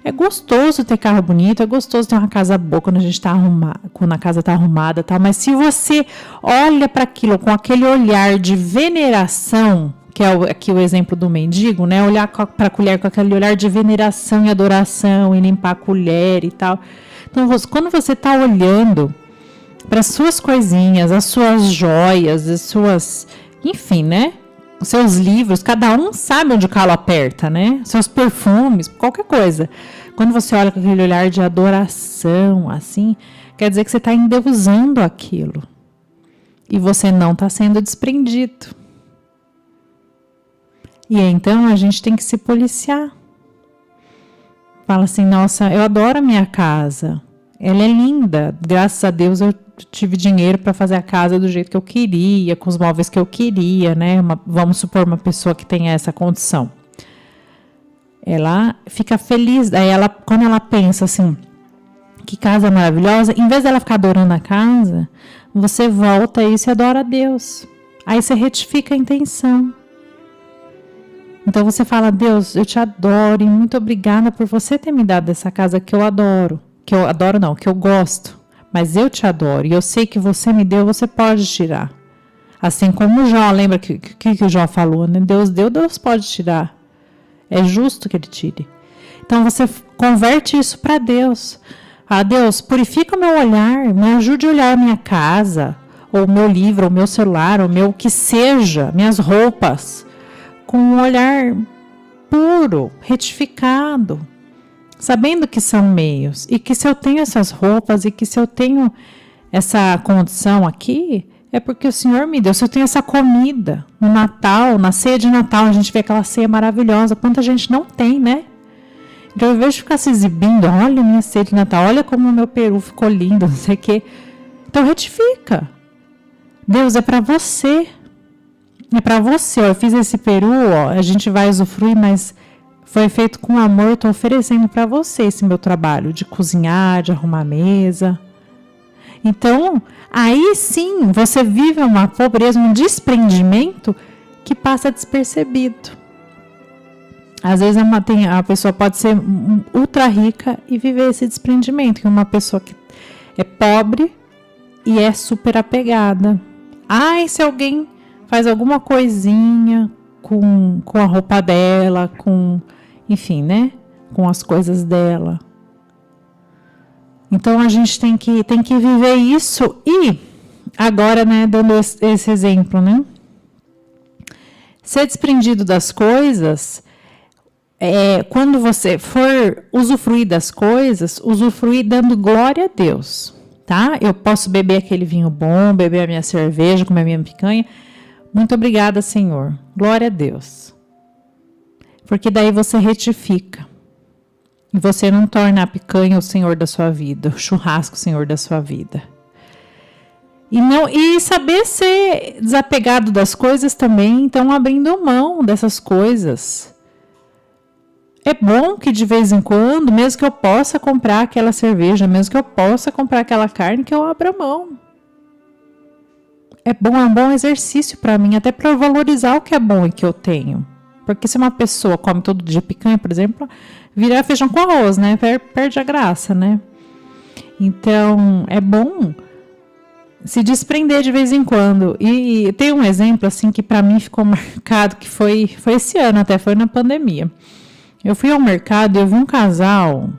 É gostoso ter carro bonito, é gostoso ter uma casa boa quando a gente está arrumada, quando a casa está arrumada e tal. Mas se você olha para aquilo com aquele olhar de veneração, que é aqui o exemplo do mendigo, né? Olhar para a colher com aquele olhar de veneração e adoração e limpar a colher e tal. Então, quando você está olhando para as suas coisinhas, as suas joias, as suas, enfim, né? Os seus livros, cada um sabe onde o calo aperta, né? Seus perfumes, qualquer coisa. Quando você olha com aquele olhar de adoração, assim, quer dizer que você está endeusando aquilo. E você não está sendo desprendido. E então a gente tem que se policiar. Fala assim, nossa, eu adoro a minha casa. Ela é linda. Graças a Deus eu tive dinheiro para fazer a casa do jeito que eu queria, com os móveis que eu queria, né? Vamos supor uma pessoa que tenha essa condição. Ela fica feliz. Daí quando ela pensa assim, que casa maravilhosa, em vez dela ficar adorando a casa, você volta e se adora a Deus. Aí você retifica a intenção. Então você fala, Deus, eu te adoro e muito obrigada por você ter me dado essa casa que eu adoro. Que eu adoro não, que eu gosto. Mas eu te adoro e eu sei que você me deu, você pode tirar. Assim como o Jó, lembra que o Jó falou, né? Deus deu, Deus pode tirar. É justo que ele tire. Então você converte isso para Deus. Deus, purifica o meu olhar, me ajude a olhar a minha casa, ou o meu livro, ou o meu celular, ou o meu que seja, minhas roupas, com um olhar puro, retificado, sabendo que são meios, e que se eu tenho essas roupas, e que se eu tenho essa condição aqui, é porque o Senhor me deu. Se eu tenho essa comida no Natal, na ceia de Natal, a gente vê aquela ceia maravilhosa. Quanta gente não tem, né? Então, eu vejo ficar se exibindo. Olha a minha ceia de Natal. Olha como o meu peru ficou lindo, não sei o quê. Então, retifica. Deus, é para você. É para você. Ó, eu fiz esse peru, ó, a gente vai usufruir, mas foi feito com amor. Eu estou oferecendo para você esse meu trabalho de cozinhar, de arrumar a mesa. Então, aí sim, você vive uma pobreza, um desprendimento que passa despercebido. Às vezes a pessoa pode ser ultra rica e viver esse desprendimento, que é uma pessoa que é pobre e é super apegada. Ai, se alguém faz alguma coisinha com a roupa dela, enfim, né? Com as coisas dela. Então, a gente tem que viver isso. E, agora, né, dando esse exemplo, né? Ser desprendido das coisas, quando você for usufruir das coisas, usufruir dando glória a Deus, tá? Eu posso beber aquele vinho bom, beber a minha cerveja, comer a minha picanha. Muito obrigada, Senhor. Glória a Deus. Porque daí você retifica. E você não torna a picanha o Senhor da sua vida, o churrasco o Senhor da sua vida. E saber ser desapegado das coisas também, então abrindo mão dessas coisas. É bom que de vez em quando, mesmo que eu possa comprar aquela cerveja, mesmo que eu possa comprar aquela carne, que eu abra mão. É um bom exercício para mim, até para valorizar o que é bom e que eu tenho. Porque se uma pessoa come todo dia picanha, por exemplo, vira feijão com arroz, né? Perde a graça, né? Então, é bom se desprender de vez em quando. E tem um exemplo, assim, que para mim ficou marcado, que foi esse ano até, foi na pandemia. Eu fui ao mercado e eu vi um casal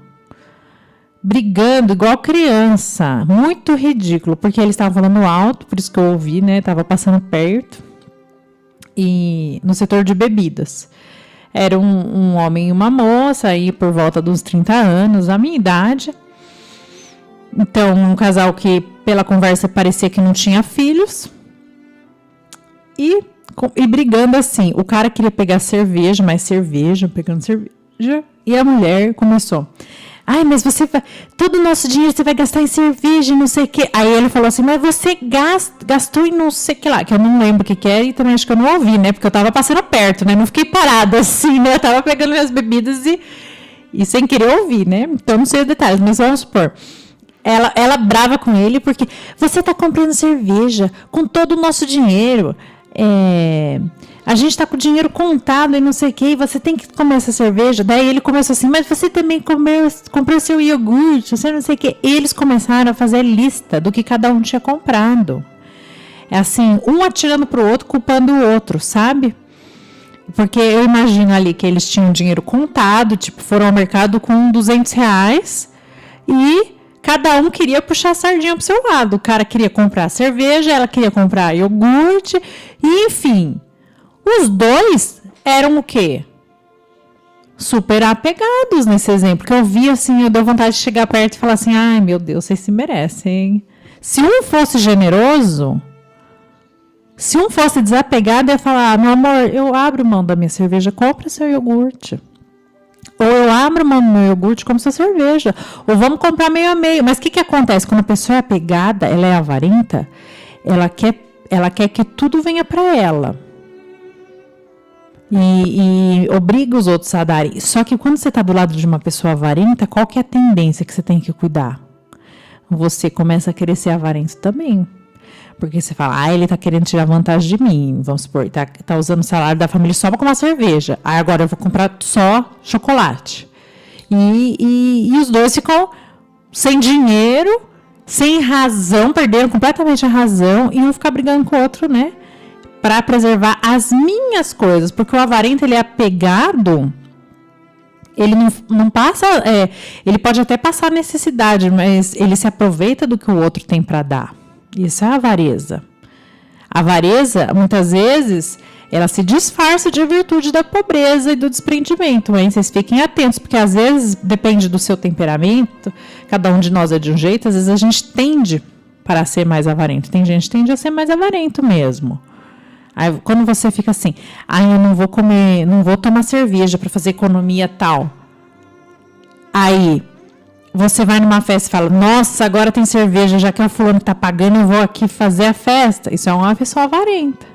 brigando igual criança. Muito ridículo, porque eles estavam falando alto, por isso que eu ouvi, né? Tava passando perto. E no setor de bebidas. Era um homem e uma moça, aí por volta dos 30 anos, a minha idade. Então, um casal que, pela conversa, parecia que não tinha filhos. E brigando assim. O cara queria pegar cerveja, mais cerveja, pegando cerveja. E a mulher começou: ai, mas todo o nosso dinheiro você vai gastar em cerveja e não sei o quê. Aí ele falou assim: mas você gastou em não sei o que lá, que eu não lembro o que é, e também acho que eu não ouvi, né? Porque eu tava passando perto, né? Não fiquei parada assim, né? Eu tava pegando minhas bebidas e sem querer ouvir, né? Então não sei os detalhes, mas vamos supor. Ela brava com ele porque você tá comprando cerveja com todo o nosso dinheiro. A gente tá com o dinheiro contado e não sei o que, e você tem que comer essa cerveja. Daí ele começou assim: mas você também comprou seu iogurte, você não sei o que. E eles começaram a fazer lista do que cada um tinha comprado. É assim, um atirando pro outro, culpando o outro, sabe? Porque eu imagino ali que eles tinham dinheiro contado, tipo, foram ao mercado com R$200 e cada um queria puxar a sardinha pro seu lado. O cara queria comprar cerveja, ela queria comprar iogurte, e enfim. Os dois eram o quê? Super apegados nesse exemplo. Que eu vi assim, eu dei vontade de chegar perto e falar assim: ai, meu Deus, vocês se merecem. Se um fosse generoso, se um fosse desapegado, ia falar: meu amor, eu abro mão da minha cerveja, compra seu iogurte. Ou eu abro mão do meu iogurte, compro sua cerveja. Ou vamos comprar meio a meio. Mas o que acontece? Quando a pessoa é apegada, ela é avarenta, ela quer que tudo venha para ela. E obriga os outros a darem. Só que quando você está do lado de uma pessoa avarenta, qual que é a tendência que você tem que cuidar? Você começa a querer ser avarento também. Porque você fala: ele está querendo tirar vantagem de mim. Vamos supor, tá usando o salário da família só para comprar cerveja. Aí agora eu vou comprar só chocolate. E os dois ficam sem dinheiro, sem razão, perderam completamente a razão, e um ficar brigando com o outro, né? Para preservar as minhas coisas, porque o avarento, ele é apegado, ele não passa, ele pode até passar necessidade, mas ele se aproveita do que o outro tem para dar. Isso é a avareza. A avareza, muitas vezes, ela se disfarça de virtude da pobreza e do desprendimento, hein? Vocês fiquem atentos, porque às vezes, depende do seu temperamento, cada um de nós é de um jeito, às vezes a gente tende para ser mais avarento. Tem gente que tende a ser mais avarento mesmo. Aí, quando você fica assim, eu não vou comer, não vou tomar cerveja para fazer economia tal. Aí, você vai numa festa e fala, nossa, agora tem cerveja, já que o fulano tá pagando, eu vou aqui fazer a festa. Isso é uma pessoa avarenta.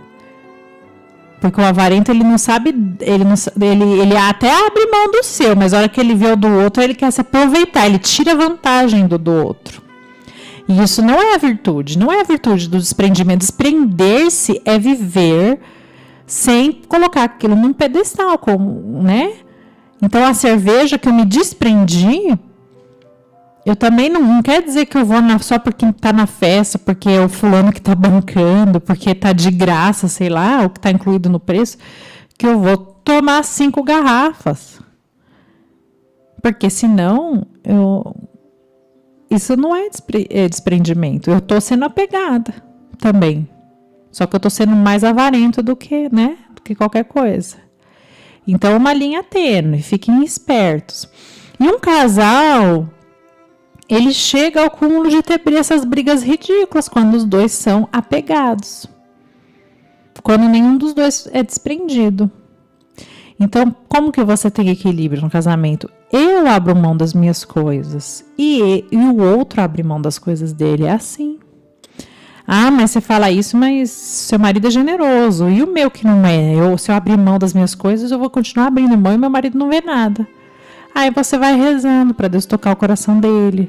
Porque o avarento, ele não sabe, ele até abre mão do seu, mas a hora que ele vê o do outro, ele quer se aproveitar, ele tira vantagem do outro. E isso não é a virtude, não é a virtude do desprendimento. Desprender-se é viver sem colocar aquilo num pedestal, né? Então, a cerveja que eu me desprendi, eu também não quer dizer que eu vou só porque tá na festa, porque é o fulano que tá bancando, porque tá de graça, sei lá, o que tá incluído no preço, que eu vou tomar 5 garrafas. Porque senão, isso não é desprendimento. Eu tô sendo apegada também. Só que eu tô sendo mais avarento do que qualquer coisa. Então, uma linha tênue, fiquem espertos. E um casal, ele chega ao cúmulo de ter essas brigas ridículas quando os dois são apegados. Quando nenhum dos dois é desprendido. Então, como que você tem equilíbrio no casamento? Eu abro mão das minhas coisas e o outro abre mão das coisas dele. É assim. Mas você fala isso, mas seu marido é generoso. E o meu que não é? Se eu abrir mão das minhas coisas, eu vou continuar abrindo mão e meu marido não vê nada. Aí você vai rezando para Deus tocar o coração dele.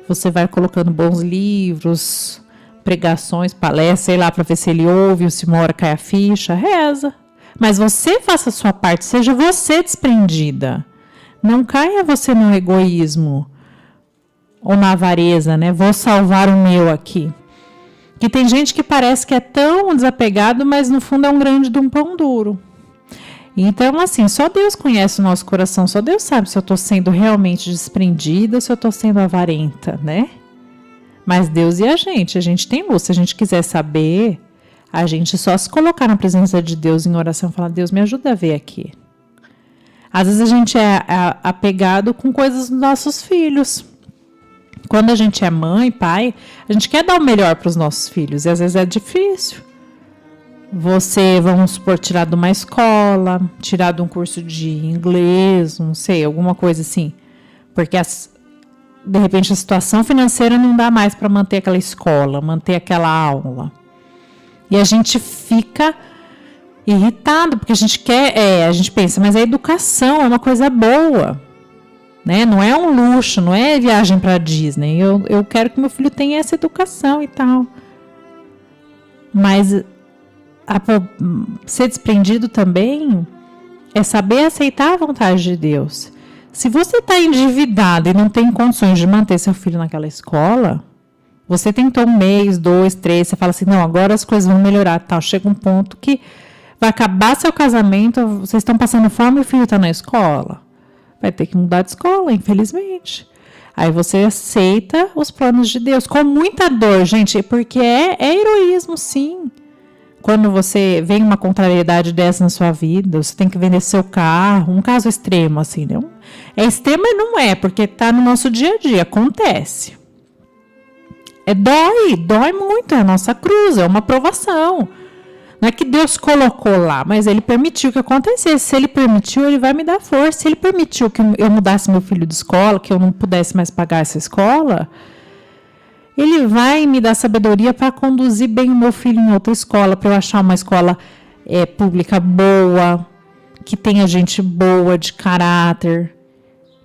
Você vai colocando bons livros, pregações, palestras, sei lá, para ver se ele ouve ou se uma hora cai a ficha. Reza. Mas você faça a sua parte, seja você desprendida. Não caia você no egoísmo ou na avareza, né? Vou salvar o meu aqui. Que tem gente que parece que é tão desapegado, mas no fundo é um grande de um pão duro. Então, assim, só Deus conhece o nosso coração, só Deus sabe se eu estou sendo realmente desprendida ou se eu estou sendo avarenta, né? Mas Deus e a gente tem luz. Se a gente quiser saber, a gente só se colocar na presença de Deus em oração e falar, Deus, me ajuda a ver aqui. Às vezes a gente é apegado com coisas dos nossos filhos. Quando a gente é mãe, pai, a gente quer dar o melhor para os nossos filhos. E às vezes é difícil. Você, vamos supor, tirar de uma escola, tirar de um curso de inglês, não sei, alguma coisa assim. Porque, de repente, a situação financeira não dá mais para manter aquela escola, manter aquela aula. E a gente fica irritado, porque a gente quer, a gente pensa, mas a educação é uma coisa boa, né? Não é um luxo, não é viagem para Disney. Eu quero que meu filho tenha essa educação e tal. Mas ser desprendido também é saber aceitar a vontade de Deus. Se você está endividado e não tem condições de manter seu filho naquela escola, você tentou 1 mês, 2, 3, você fala assim, não, agora as coisas vão melhorar, tal. Chega um ponto que vai acabar seu casamento, vocês estão passando fome e o filho está na escola. Vai ter que mudar de escola, infelizmente. Aí você aceita os planos de Deus, com muita dor, gente, porque é heroísmo, sim. Quando você vem uma contrariedade dessa na sua vida, você tem que vender seu carro, um caso extremo, assim, né? É extremo e não é, porque tá no nosso dia a dia, acontece. Dói muito, é a nossa cruz, é uma provação. Não é que Deus colocou lá, mas Ele permitiu que acontecesse. Se Ele permitiu, Ele vai me dar força. Se Ele permitiu que eu mudasse meu filho de escola, que eu não pudesse mais pagar essa escola, Ele vai me dar sabedoria para conduzir bem o meu filho em outra escola, para eu achar uma escola pública boa, que tenha gente boa, de caráter,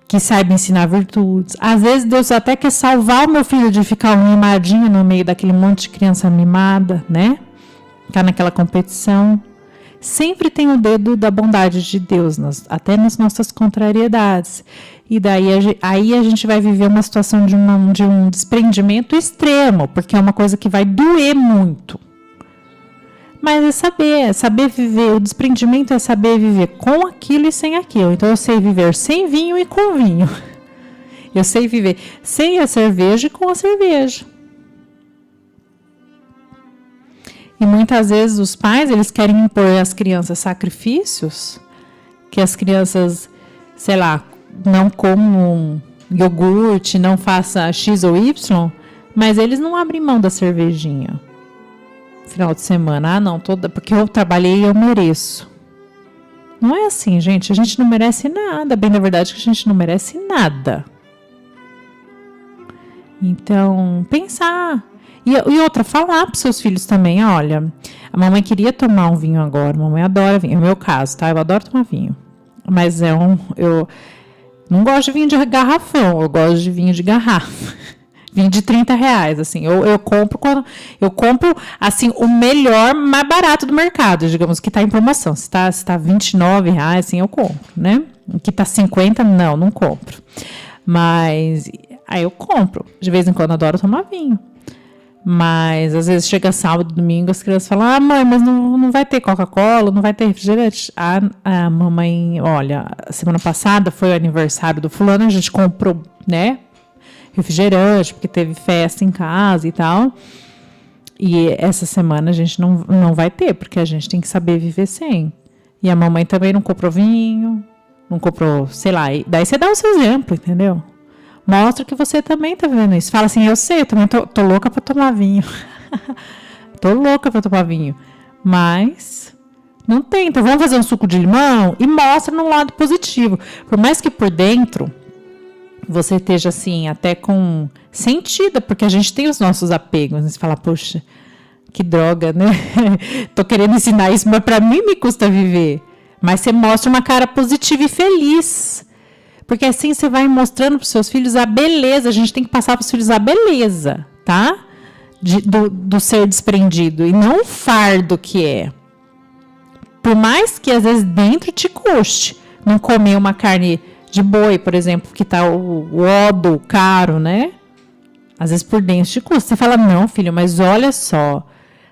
que saiba ensinar virtudes. Às vezes Deus até quer salvar o meu filho de ficar um mimadinho no meio daquele monte de criança mimada, né? Tá naquela competição. Sempre tem o dedo da bondade de Deus, até nas nossas contrariedades. E daí aí a gente vai viver uma situação de um desprendimento extremo, porque é uma coisa que vai doer muito. Mas é saber viver. O desprendimento é saber viver com aquilo e sem aquilo. Então eu sei viver sem vinho e com vinho. Eu sei viver sem a cerveja e com a cerveja. E muitas vezes os pais, eles querem impor às crianças sacrifícios, que as crianças, sei lá, não comam iogurte, não faça X ou Y, Mas eles não abrem mão da cervejinha. Final de semana, não, porque eu trabalhei e eu mereço. Não é assim, gente. A gente não merece nada. Bem, na verdade, que a gente não merece nada. Então, pensar. E outra, falar para os seus filhos também. Olha, a mamãe queria tomar um vinho agora. A mamãe adora vinho. É o meu caso, tá? Eu adoro tomar vinho. Mas eu não gosto de vinho de garrafão. Eu gosto de vinho de garrafa. Vinho de R$30, assim. Eu compro assim, o melhor, mais barato do mercado, digamos, que tá em promoção. Se tá R$29, assim, eu compro, né? O que tá 50, não compro. Mas aí eu compro. De vez em quando adoro tomar vinho. Mas às vezes chega sábado, domingo, as crianças falam: mãe, mas não vai ter Coca-Cola, não vai ter refrigerante. A mamãe, olha, semana passada foi o aniversário do fulano, a gente comprou, né, refrigerante, porque teve festa em casa e tal. E essa semana a gente não vai ter, porque a gente tem que saber viver sem. E a mamãe também não comprou vinho, não comprou, sei lá. Daí você dá o seu exemplo, entendeu? Mostra que você também tá vivendo isso. Fala assim: eu sei, eu também tô louca pra tomar vinho. Tô louca pra tomar vinho. Mas não tem. Então vamos fazer um suco de limão e mostra no lado positivo. Por mais que por dentro você esteja assim, até com sentida, porque a gente tem os nossos apegos. Você fala: poxa, que droga, né? Tô querendo ensinar isso, mas pra mim me custa viver. Mas você mostra uma cara positiva e feliz. Porque assim você vai mostrando para os seus filhos a beleza. A gente tem que passar para os filhos a beleza, tá? Do ser desprendido. E não o fardo que é. Por mais que às vezes dentro te custe. Não comer uma carne de boi, por exemplo, que tá o ódo caro, né? Às vezes por dentro te custa. Você fala: não, filho, mas olha só.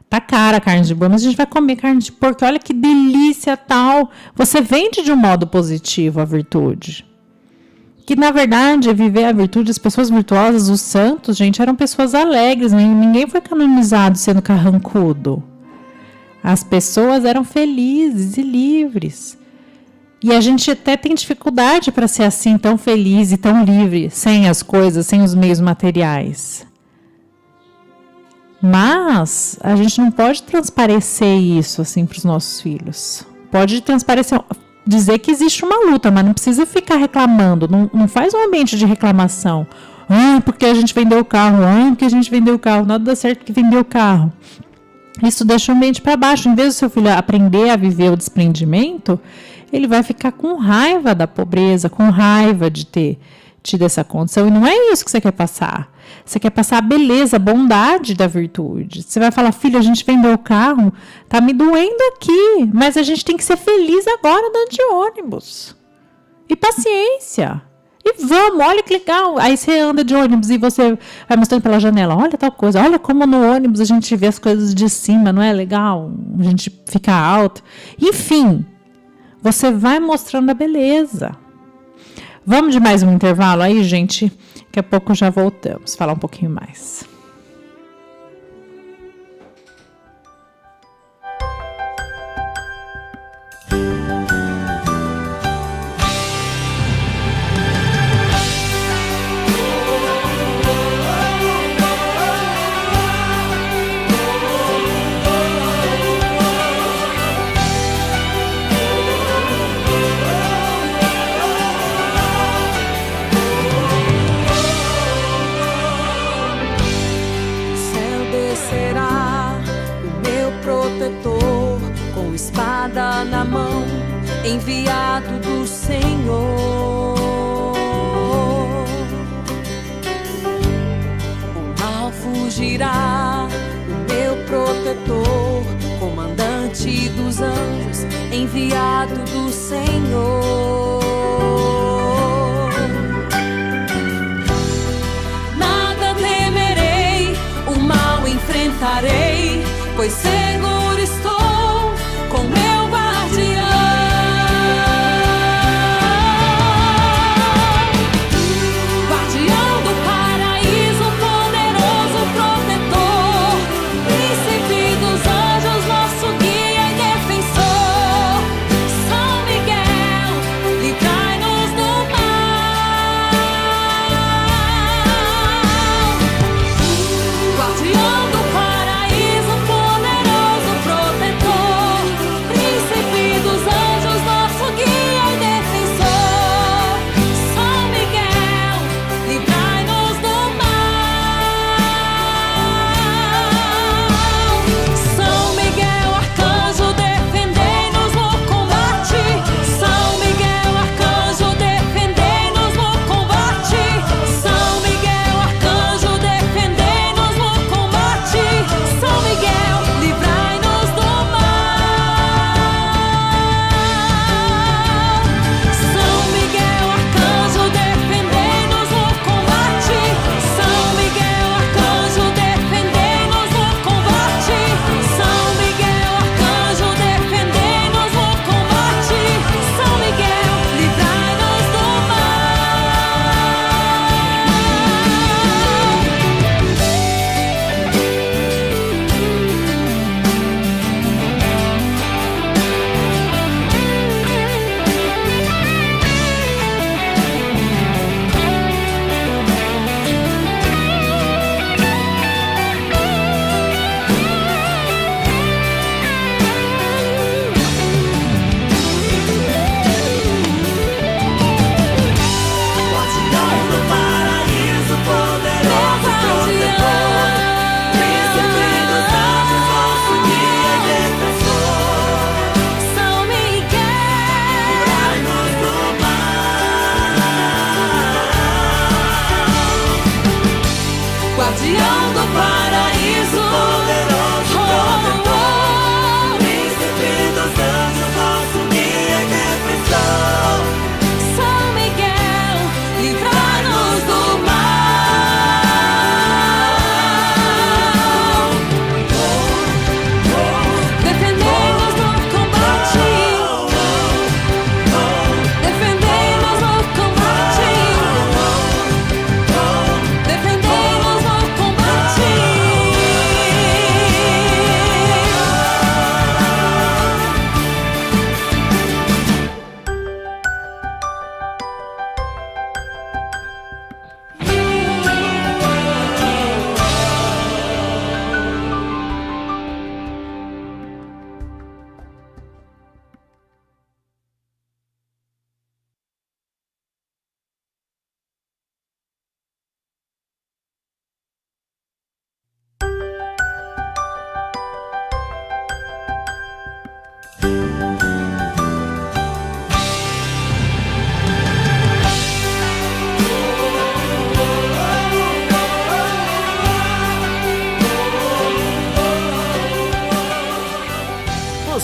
Tá cara a carne de boi, mas a gente vai comer carne de porco. Olha que delícia tal. Você vende de um modo positivo a virtude. Que, na verdade, é viver a virtude. As pessoas virtuosas, os santos, gente, eram pessoas alegres. Ninguém foi canonizado sendo carrancudo. As pessoas eram felizes e livres. E a gente até tem dificuldade para ser assim, tão feliz e tão livre, sem as coisas, sem os meios materiais. Mas a gente não pode transparecer isso assim para os nossos filhos. Pode transparecer, dizer que existe uma luta, mas não precisa ficar reclamando. Não faz um ambiente de reclamação. Porque a gente vendeu o carro. Porque a gente vendeu o carro. Nada dá certo que vendeu o carro. Isso deixa o ambiente para baixo. Em vez do seu filho aprender a viver o desprendimento, ele vai ficar com raiva da pobreza, com raiva de ter tido essa condição. E não é isso que você quer passar. Você quer passar a beleza, a bondade da virtude. Você vai falar: filho, a gente vendeu o carro, tá me doendo aqui, mas a gente tem que ser feliz agora andando de ônibus. E paciência. E vamos, olha que legal. Aí você anda de ônibus e você vai mostrando pela janela: olha tal coisa, olha como no ônibus a gente vê as coisas de cima, não é legal? A gente fica alto. Enfim, você vai mostrando a beleza. Vamos de mais um intervalo aí, gente? Daqui a pouco já voltamos. Falar um pouquinho mais. Na mão, enviado do Senhor, o mal fugirá, o meu protetor, comandante dos anjos, enviado do Senhor. Nada temerei, o mal enfrentarei, pois seguro estou com meu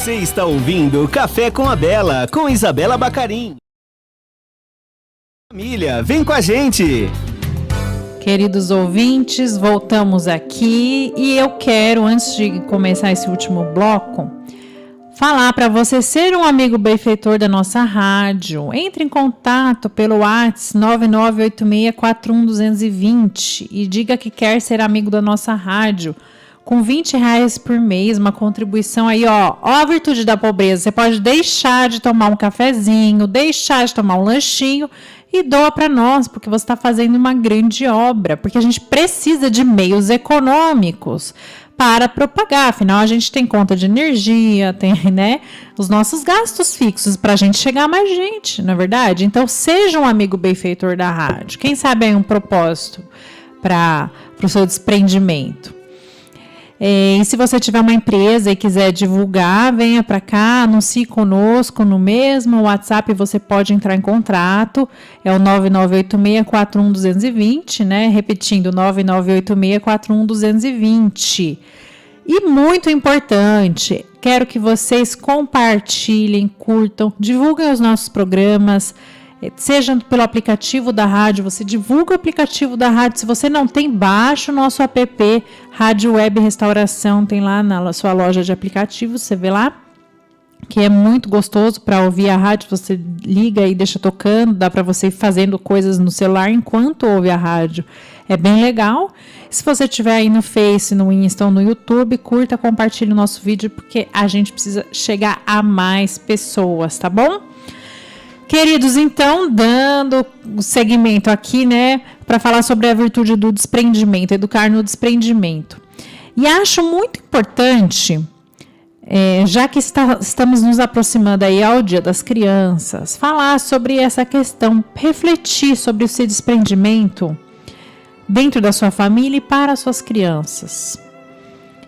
Você está ouvindo Café com a Bela, com Isabela Bacarim. Família, vem com a gente! Queridos ouvintes, voltamos aqui e eu quero, antes de começar esse último bloco, falar para você ser um amigo benfeitor da nossa rádio. Entre em contato pelo WhatsApp 9986411220 e diga que quer ser amigo da nossa rádio. Com R$20 por mês, uma contribuição aí, ó a virtude da pobreza. Você pode deixar de tomar um cafezinho, deixar de tomar um lanchinho e doa para nós, porque você está fazendo uma grande obra, porque a gente precisa de meios econômicos para propagar. Afinal, a gente tem conta de energia, tem, né, os nossos gastos fixos para a gente chegar a mais gente, não é verdade? Então, seja um amigo benfeitor da rádio. Quem sabe aí um propósito para o seu desprendimento. E se você tiver uma empresa e quiser divulgar, venha para cá, anuncie conosco no mesmo WhatsApp, você pode entrar em contato, é o 9986411220, né? Repetindo, 9986411220. E muito importante, quero que vocês compartilhem, curtam, divulguem os nossos programas, seja pelo aplicativo da rádio, você divulga o aplicativo da rádio. Se você não tem, baixa o nosso app, Rádio Web Restauração, tem lá na sua loja de aplicativos, você vê lá, que é muito gostoso para ouvir a rádio. Você liga e deixa tocando, dá para você ir fazendo coisas no celular enquanto ouve a rádio. É bem legal. Se você estiver aí no Face, no Insta ou no YouTube, curta, compartilhe o nosso vídeo, porque a gente precisa chegar a mais pessoas, tá bom? Queridos, então, dando o segmento aqui, né, para falar sobre a virtude do desprendimento, educar no desprendimento. E acho muito importante, já que estamos nos aproximando aí ao Dia das Crianças, falar sobre essa questão, refletir sobre esse desprendimento dentro da sua família e para as suas crianças.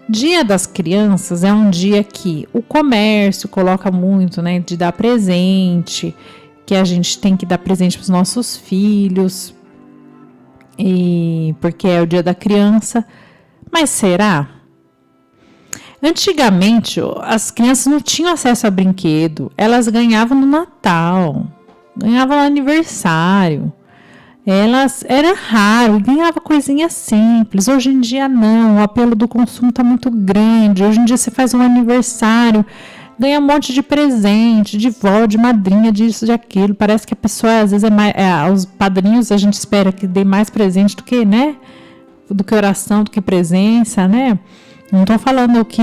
Dia das Crianças é um dia que o comércio coloca muito, né, de dar presente, que a gente tem que dar presente para os nossos filhos, e porque é o Dia da Criança. Mas será? Antigamente, as crianças não tinham acesso a brinquedo, elas ganhavam no Natal, ganhavam no aniversário, era raro, ganhava coisinha simples. Hoje em dia não, o apelo do consumo está muito grande. Hoje em dia você faz um aniversário, ganha um monte de presente, de vó, de madrinha, disso, de aquilo. Parece que a pessoa, às vezes, os padrinhos, a gente espera que dê mais presente do que, né? Do que oração, do que presença, né? Não estou falando que...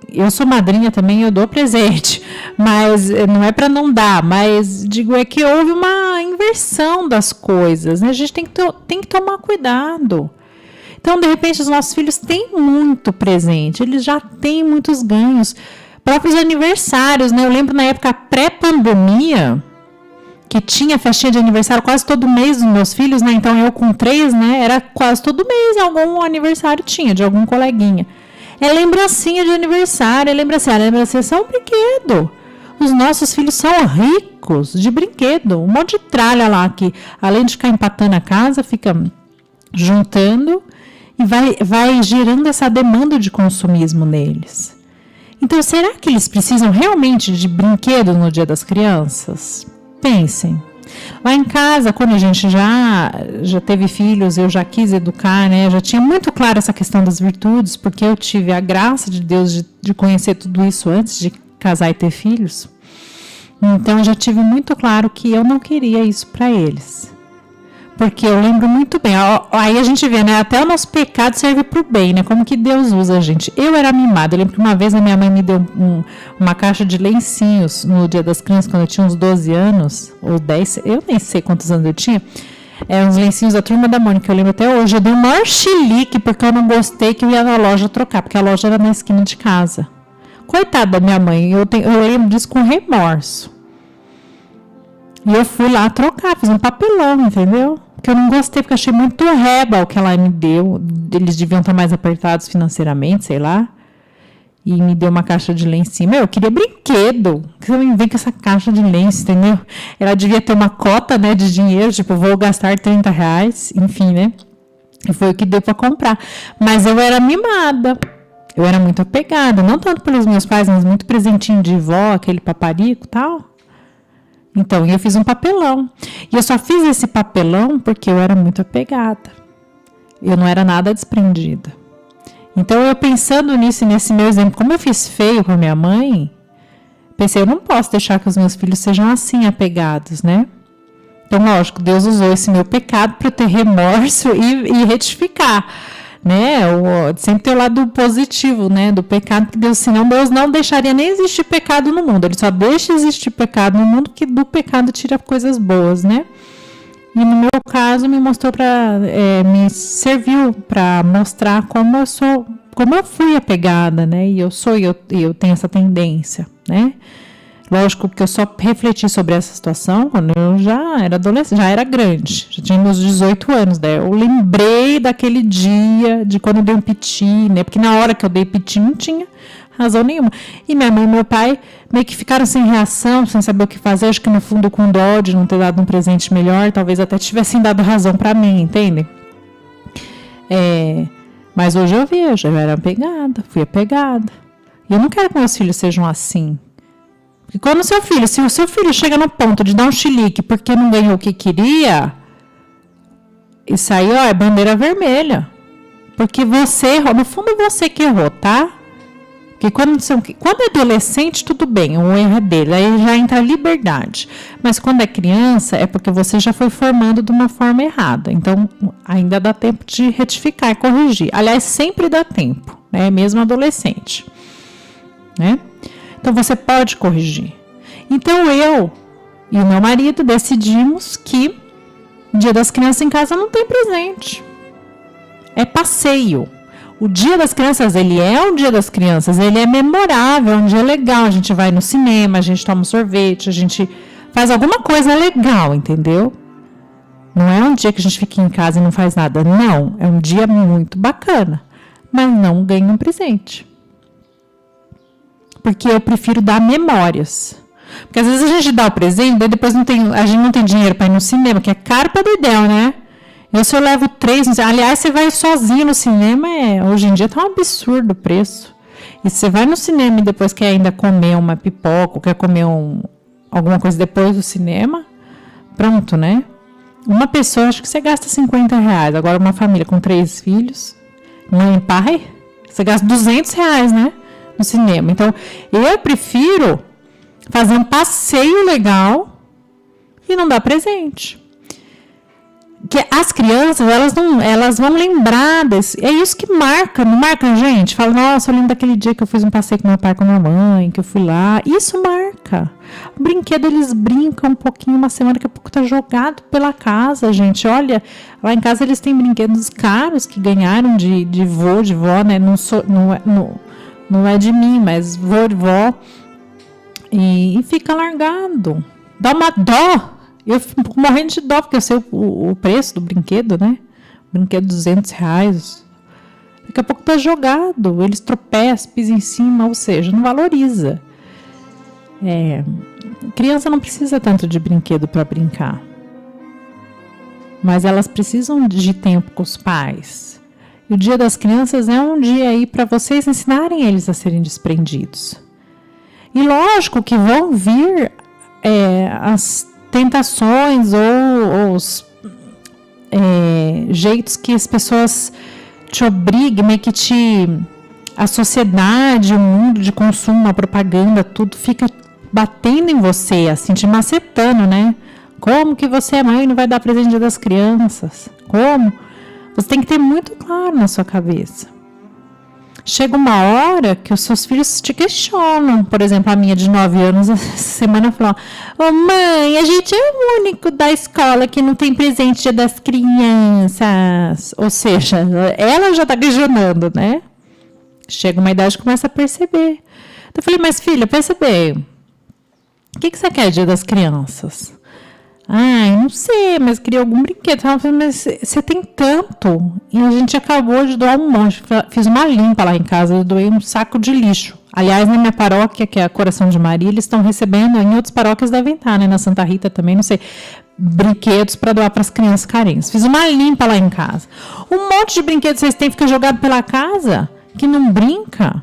Eu sou madrinha também, eu dou presente. Mas não é para não dar, mas digo, é que houve uma inversão das coisas, né? A gente tem que tomar cuidado. Então, de repente, os nossos filhos têm muito presente, eles já têm muitos ganhos. Próprios aniversários, né? Eu lembro na época pré-pandemia, que tinha festinha de aniversário quase todo mês dos meus filhos, né? Então eu com 3, né? Era quase todo mês algum aniversário tinha, de algum coleguinha. É lembrancinha de aniversário, é lembrancinha são um brinquedo. Os nossos filhos são ricos de brinquedo, um monte de tralha lá que, além de ficar empatando a casa, fica juntando e vai gerando essa demanda de consumismo neles. Então, será que eles precisam realmente de brinquedo no Dia das Crianças? Pensem. Lá em casa, quando a gente já teve filhos, eu já quis educar, né? Já tinha muito claro essa questão das virtudes, porque eu tive a graça de Deus de conhecer tudo isso antes de casar e ter filhos. Então, eu já tive muito claro que eu não queria isso para eles. Porque eu lembro muito bem, aí a gente vê, né, até o nosso pecado serve para o bem, né, como que Deus usa a gente. Eu era mimada, eu lembro que uma vez a minha mãe me deu uma caixa de lencinhos no Dia das Crianças, quando eu tinha uns 12 anos, ou 10, eu nem sei quantos anos eu tinha, uns lencinhos da Turma da Mônica, eu lembro até hoje, eu dei o maior chilique, porque eu não gostei que eu ia na loja trocar, porque a loja era na esquina de casa. Coitada da minha mãe, eu lembro disso com remorso. E eu fui lá trocar, fiz um papelão, entendeu? Porque eu não gostei, porque eu achei muito reba o que ela me deu. Eles deviam estar mais apertados financeiramente, sei lá. E me deu uma caixa de lencinho. Eu queria brinquedo. Você me vem com essa caixa de lenço, entendeu? Ela devia ter uma cota, né, de dinheiro, tipo, vou gastar R$30, enfim, né? E foi o que deu para comprar. Mas eu era mimada. Eu era muito apegada, não tanto pelos meus pais, mas muito presentinho de vó, aquele paparico e tal. Então, eu fiz um papelão. E eu só fiz esse papelão porque eu era muito apegada. Eu não era nada desprendida. Então, eu pensando nisso, nesse meu exemplo, como eu fiz feio com a minha mãe, pensei, eu não posso deixar que os meus filhos sejam assim, apegados, né? Então, lógico, Deus usou esse meu pecado para eu ter remorso e retificar, né? Sempre ter o lado positivo, né? Do pecado, que Deus, senão Deus não deixaria nem existir pecado no mundo. Ele só deixa existir pecado no mundo, que do pecado tira coisas boas, né? E no meu caso, me mostrou me serviu para mostrar como eu fui apegada, né? E eu tenho essa tendência, né? Lógico que eu só refleti sobre essa situação quando eu já era adolescente, já era grande, já tinha meus 18 anos, né? Eu lembrei daquele dia, de quando eu dei um piti, né? Porque na hora que eu dei piti não tinha razão nenhuma. E minha mãe e meu pai meio que ficaram sem reação, sem saber o que fazer, acho que no fundo com dó de não ter dado um presente melhor, talvez até tivessem dado razão pra mim, entende? Mas hoje eu vejo, eu era apegada, fui apegada. E eu não quero que meus filhos sejam assim. Porque quando se o seu filho chega no ponto de dar um chilique porque não ganhou o que queria, isso aí, é bandeira vermelha. Porque você errou, no fundo você que errou, tá? Porque quando é adolescente, tudo bem, o erro é dele, aí já entra a liberdade. Mas quando é criança, é porque você já foi formando de uma forma errada. Então, ainda dá tempo de retificar e corrigir. Aliás, sempre dá tempo, né? Mesmo adolescente, né? Então, você pode corrigir. Então, eu e o meu marido decidimos que Dia das Crianças em casa não tem presente. É passeio. O Dia das Crianças, ele é um Dia das Crianças, ele é memorável, é um dia legal. A gente vai no cinema, a gente toma um sorvete, a gente faz alguma coisa legal, entendeu? Não é um dia que a gente fica em casa e não faz nada. Não, é um dia muito bacana, mas não ganha um presente. Porque eu prefiro dar memórias. Porque às vezes a gente dá o presente, daí depois a gente não tem dinheiro para ir no cinema, que é caro para doidão, né? Se eu levo 3, aliás, você vai sozinho no cinema, hoje em dia tá um absurdo o preço. E você vai no cinema e depois quer ainda comer uma pipoca, ou quer comer alguma coisa depois do cinema, pronto, né? Uma pessoa, acho que você gasta R$50. Agora, uma família com 3 filhos, mãe e pai, você gasta R$200, né? No cinema. Então, eu prefiro fazer um passeio legal e não dar presente. Que as crianças, elas vão lembrar desse, é isso que marca, não marca, gente? Fala, nossa, eu lembro daquele dia que eu fiz um passeio com meu pai, com a minha mãe, que eu fui lá. Isso marca. O brinquedo, eles brincam um pouquinho, uma semana, daqui a pouco tá jogado pela casa, gente. Olha, lá em casa eles têm brinquedos caros que ganharam de vô, de vó, né? Não é de mim, mas vô de vó. E fica largado. Dá uma dó. Eu fico morrendo de dó, porque eu sei o preço do brinquedo, né? Brinquedo R$200. Daqui a pouco tá jogado. Eles tropeçam, pisam em cima, ou seja, não valoriza. Criança não precisa tanto de brinquedo para brincar. Mas elas precisam de tempo com os pais. E o Dia das Crianças é um dia aí para vocês ensinarem eles a serem desprendidos. E lógico que vão vir as tentações ou os jeitos que as pessoas te obriguem, meio que a sociedade, o mundo de consumo, a propaganda, tudo fica batendo em você, assim, te macetando, né? Como que você é mãe e não vai dar presente Dia das Crianças? Como? Você tem que ter muito claro na sua cabeça. Chega uma hora que os seus filhos te questionam. Por exemplo, a minha de 9 anos, essa semana falou: ô mãe, a gente é o único da escola que não tem presente Dia das Crianças. Ou seja, ela já tá questionando, né? Chega uma idade que começa a perceber. Então, eu falei, mas filha, perceber, o que você quer Dia das Crianças? Não sei, mas queria algum brinquedo. Ela falou, mas você tem tanto. E a gente acabou de doar um monte. Fiz uma limpa lá em casa, eu doei um saco de lixo. Aliás, na minha paróquia, que é a Coração de Maria, eles estão recebendo, em outras paróquias devem estar, né? Na Santa Rita também, não sei, brinquedos para doar para as crianças carentes. Fiz uma limpa lá em casa. Um monte de brinquedos vocês têm, fica jogado pela casa. que não brinca,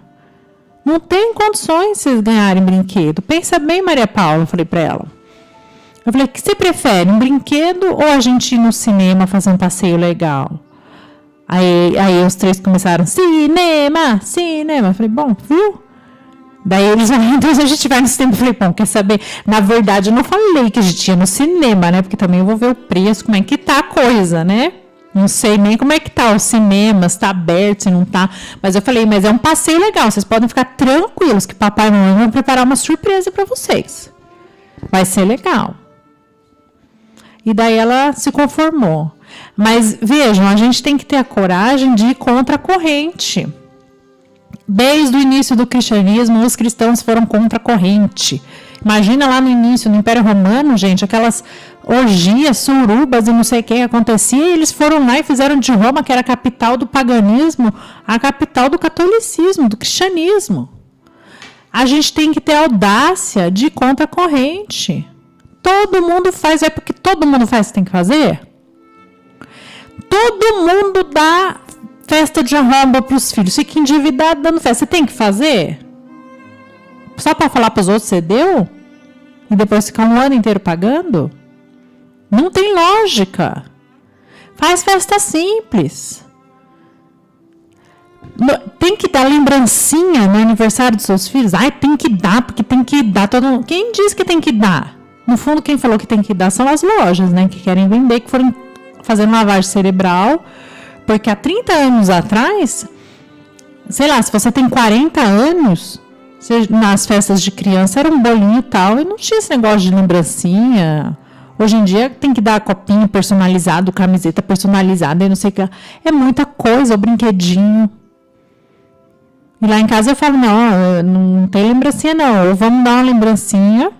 não tem condições de vocês ganharem brinquedo. Pensa bem, Maria Paula, eu falei para ela. Eu falei, o que você prefere, um brinquedo ou a gente ir no cinema fazer um passeio legal? Aí os três começaram, cinema. Eu falei, bom, viu? Daí eles, então a gente vai no cinema. Eu falei, bom, quer saber? Na verdade, eu não falei que a gente ia no cinema, né? Porque também eu vou ver o preço, como é que tá a coisa, né? Não sei nem como é que tá o cinema, se tá aberto, se não tá. Mas eu falei, mas é um passeio legal, vocês podem ficar tranquilos que papai e mamãe vão preparar uma surpresa para vocês. Vai ser legal. E daí ela se conformou. Mas vejam, a gente tem que ter a coragem de ir contra a corrente. Desde o início do cristianismo, os cristãos foram contra a corrente. Imagina lá no início, no Império Romano, gente, aquelas orgias, surubas e não sei o que acontecia, e eles foram lá e fizeram de Roma, que era a capital do paganismo, a capital do catolicismo, do cristianismo. A gente tem que ter a audácia de ir contra a corrente. Todo mundo faz, é porque todo mundo faz o que tem que fazer? Todo mundo dá festa de arromba para os filhos, fica endividado dando festa. Você tem que fazer? Só para falar para os outros, você deu? E depois ficar um ano inteiro pagando? Não tem lógica. Faz festa simples. Tem que dar lembrancinha no aniversário dos seus filhos? Ai, tem que dar, porque tem que dar. Quem diz que tem que dar? No fundo, quem falou que tem que dar são as lojas, né? Que querem vender, que foram fazendo lavagem cerebral. Porque há 30 anos atrás, sei lá, se você tem 40 anos, nas festas de criança era um bolinho e tal, e não tinha esse negócio de lembrancinha. Hoje em dia tem que dar copinho personalizado, camiseta personalizada e não sei o que. É muita coisa, o brinquedinho. E lá em casa eu falo, não tem lembrancinha não. Ou vamos dar uma lembrancinha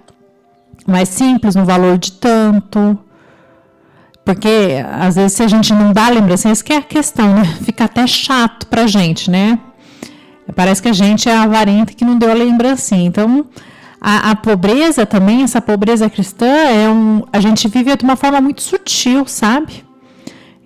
mais simples, no valor de tanto. Porque, às vezes, se a gente não dá lembrancinha, isso que é a questão, né? Fica até chato pra gente, né? Parece que a gente é avarenta que não deu a lembrancinha. Então, a pobreza também, essa pobreza cristã, a gente vive de uma forma muito sutil, sabe?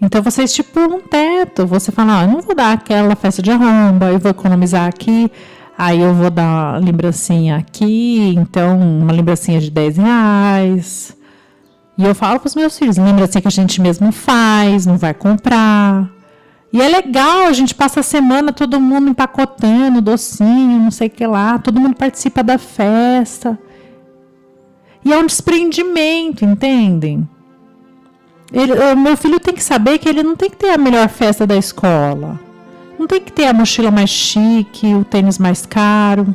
Então, você estipula um teto. Você fala, eu não vou dar aquela festa de arromba, eu vou economizar aqui. Aí eu vou dar lembrancinha aqui, então uma lembrancinha de R$10. E eu falo para os meus filhos, lembrancinha que a gente mesmo faz, não vai comprar. E é legal, a gente passa a semana todo mundo empacotando docinho, não sei o que lá, todo mundo participa da festa. E é um desprendimento, entendem? Meu filho tem que saber que ele não tem que ter a melhor festa da escola. Não tem que ter a mochila mais chique, o tênis mais caro.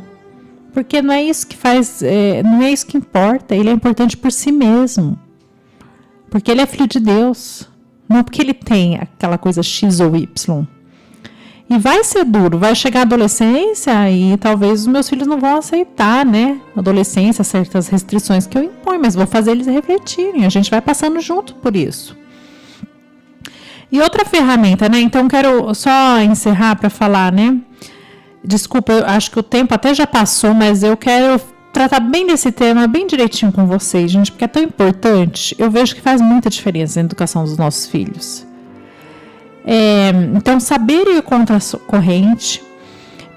Porque não é isso que faz, não é isso que importa. Ele é importante por si mesmo. Porque ele é filho de Deus. Não porque ele tem aquela coisa X ou Y. E vai ser duro. Vai chegar a adolescência e talvez os meus filhos não vão aceitar, né? Na adolescência, certas restrições que eu imponho. Mas vou fazer eles refletirem. A gente vai passando junto por isso. E outra ferramenta, né? Então, quero só encerrar para falar, né? Desculpa, eu acho que o tempo até já passou, mas eu quero tratar bem desse tema, bem direitinho com vocês, gente, porque é tão importante. Eu vejo que faz muita diferença na educação dos nossos filhos. Então, saber ir contra a corrente,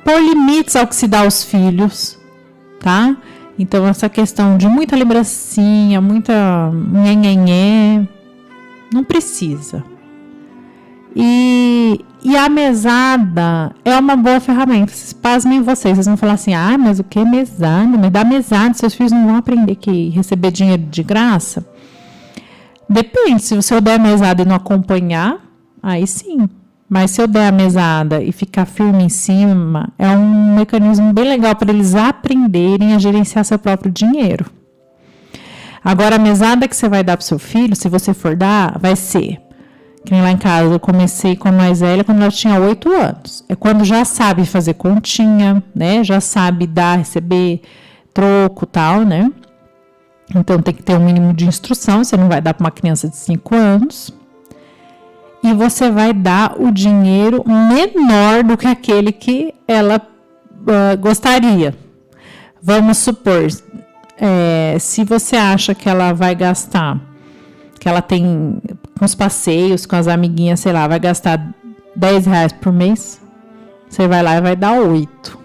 pôr limites ao que se dá aos filhos, tá? Então, essa questão de muita lembrancinha, muita nhenhenhé, não precisa. E a mesada é uma boa ferramenta. Vocês pasmem vocês vão falar assim, mas o que é mesada? Mas dá mesada, seus filhos não vão aprender que receber dinheiro de graça? Depende, se você der a mesada e não acompanhar, aí sim. Mas se eu der a mesada e ficar firme em cima, é um mecanismo bem legal para eles aprenderem a gerenciar seu próprio dinheiro. Agora, a mesada que você vai dar para o seu filho, se você for dar, vai ser... Que nem lá em casa, eu comecei com a mais velha quando ela tinha 8 anos. É quando já sabe fazer continha, né? Já sabe dar, receber troco e tal, né? Então, tem que ter um mínimo de instrução. Você não vai dar para uma criança de 5 anos. E você vai dar o dinheiro menor do que aquele que ela gostaria. Vamos supor, se você acha que ela vai gastar... que ela tem com os passeios, com as amiguinhas, sei lá, vai gastar R$10 por mês. você vai lá e vai dar 8.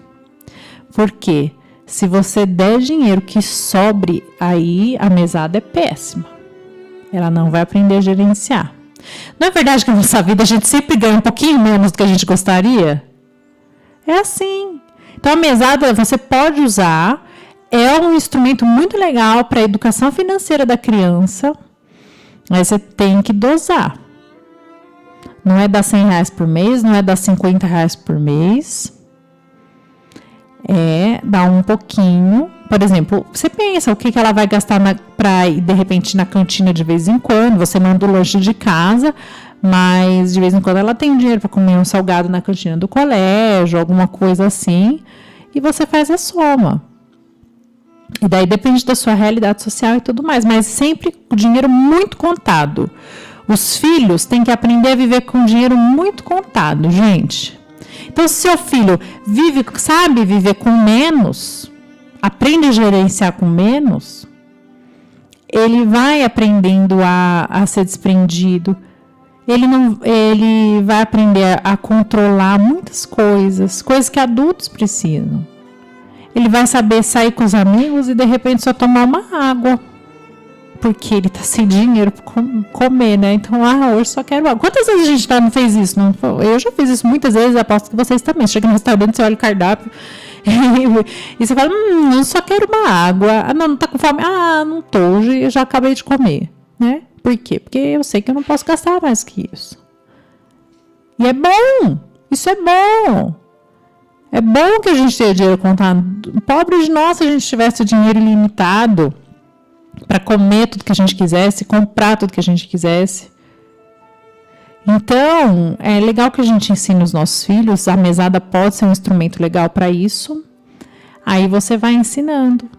Por quê? Se você der dinheiro que sobre, aí a mesada é péssima. Ela não vai aprender a gerenciar. Não é verdade que na nossa vida a gente sempre ganha um pouquinho menos do que a gente gostaria? É assim. Então a mesada você pode usar, é um instrumento muito legal para a educação financeira da criança, mas você tem que dosar. Não é dar R$100 por mês, não é dar R$50 por mês. É dar um pouquinho. Por exemplo, você pensa o que ela vai gastar para ir, de repente, na cantina de vez em quando. Você manda o lanche de casa, mas de vez em quando ela tem dinheiro para comer um salgado na cantina do colégio, alguma coisa assim. E você faz a soma. E daí depende da sua realidade social e tudo mais. Mas sempre o dinheiro muito contado. Os filhos têm que aprender a viver com dinheiro muito contado, gente. Então, se seu filho sabe viver com menos, aprende a gerenciar com menos, ele vai aprendendo a ser desprendido. Ele vai aprender a controlar muitas coisas que adultos precisam. Ele vai saber sair com os amigos e, de repente, só tomar uma água. Porque ele tá sem dinheiro para comer, né? Então, hoje só quero água. Quantas vezes a gente não fez isso? Não? Eu já fiz isso muitas vezes, aposto que vocês também. Você chega no restaurante, você olha o cardápio e você fala, eu só quero uma água. Não tá com fome? Não tô, hoje eu já acabei de comer, né? Por quê? Porque eu sei que eu não posso gastar mais que isso. E é bom, isso é bom. É bom que a gente tenha dinheiro contado. Pobre de nós se a gente tivesse o dinheiro ilimitado para comer tudo que a gente quisesse, comprar tudo que a gente quisesse. Então, é legal que a gente ensine os nossos filhos, a mesada pode ser um instrumento legal para isso, aí você vai ensinando.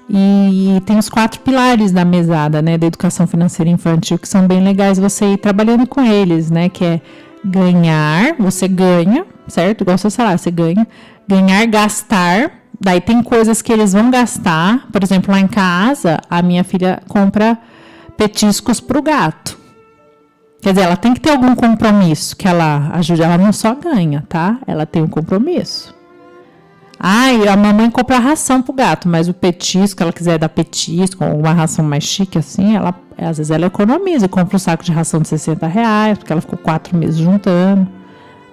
E tem os 4 pilares da mesada, né, da educação financeira infantil, que são bem legais você ir trabalhando com eles, né, que é ganhar, você ganha, certo? Igual seu salário, você ganha, gastar. Daí tem coisas que eles vão gastar. Por exemplo, lá em casa, a minha filha compra petiscos pro gato. Quer dizer, ela tem que ter algum compromisso que ela ajude. Ela não só ganha, tá? Ela tem um compromisso. E a mamãe compra a ração pro gato, mas o petisco, ela quiser dar petisco, ou uma ração mais chique assim, às vezes ela economiza e compra um saco de ração de R$60, porque ela ficou 4 meses juntando.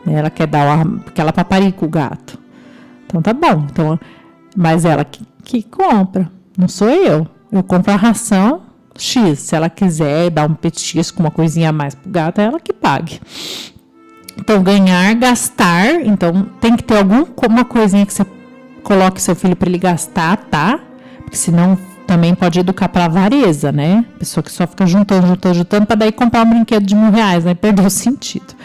Ela quer dar porque ela paparica o gato. Então tá bom. Mas ela que compra, não sou eu. Eu compro a ração X. Se ela quiser dar um petisco, uma coisinha a mais pro gato, é ela que pague. Então, ganhar, gastar. Então, tem que ter alguma coisinha que você coloque seu filho para ele gastar, tá? Porque senão também pode educar para avareza, né? Pessoa que só fica juntando para daí comprar um brinquedo de R$1.000, né? Perdeu o sentido.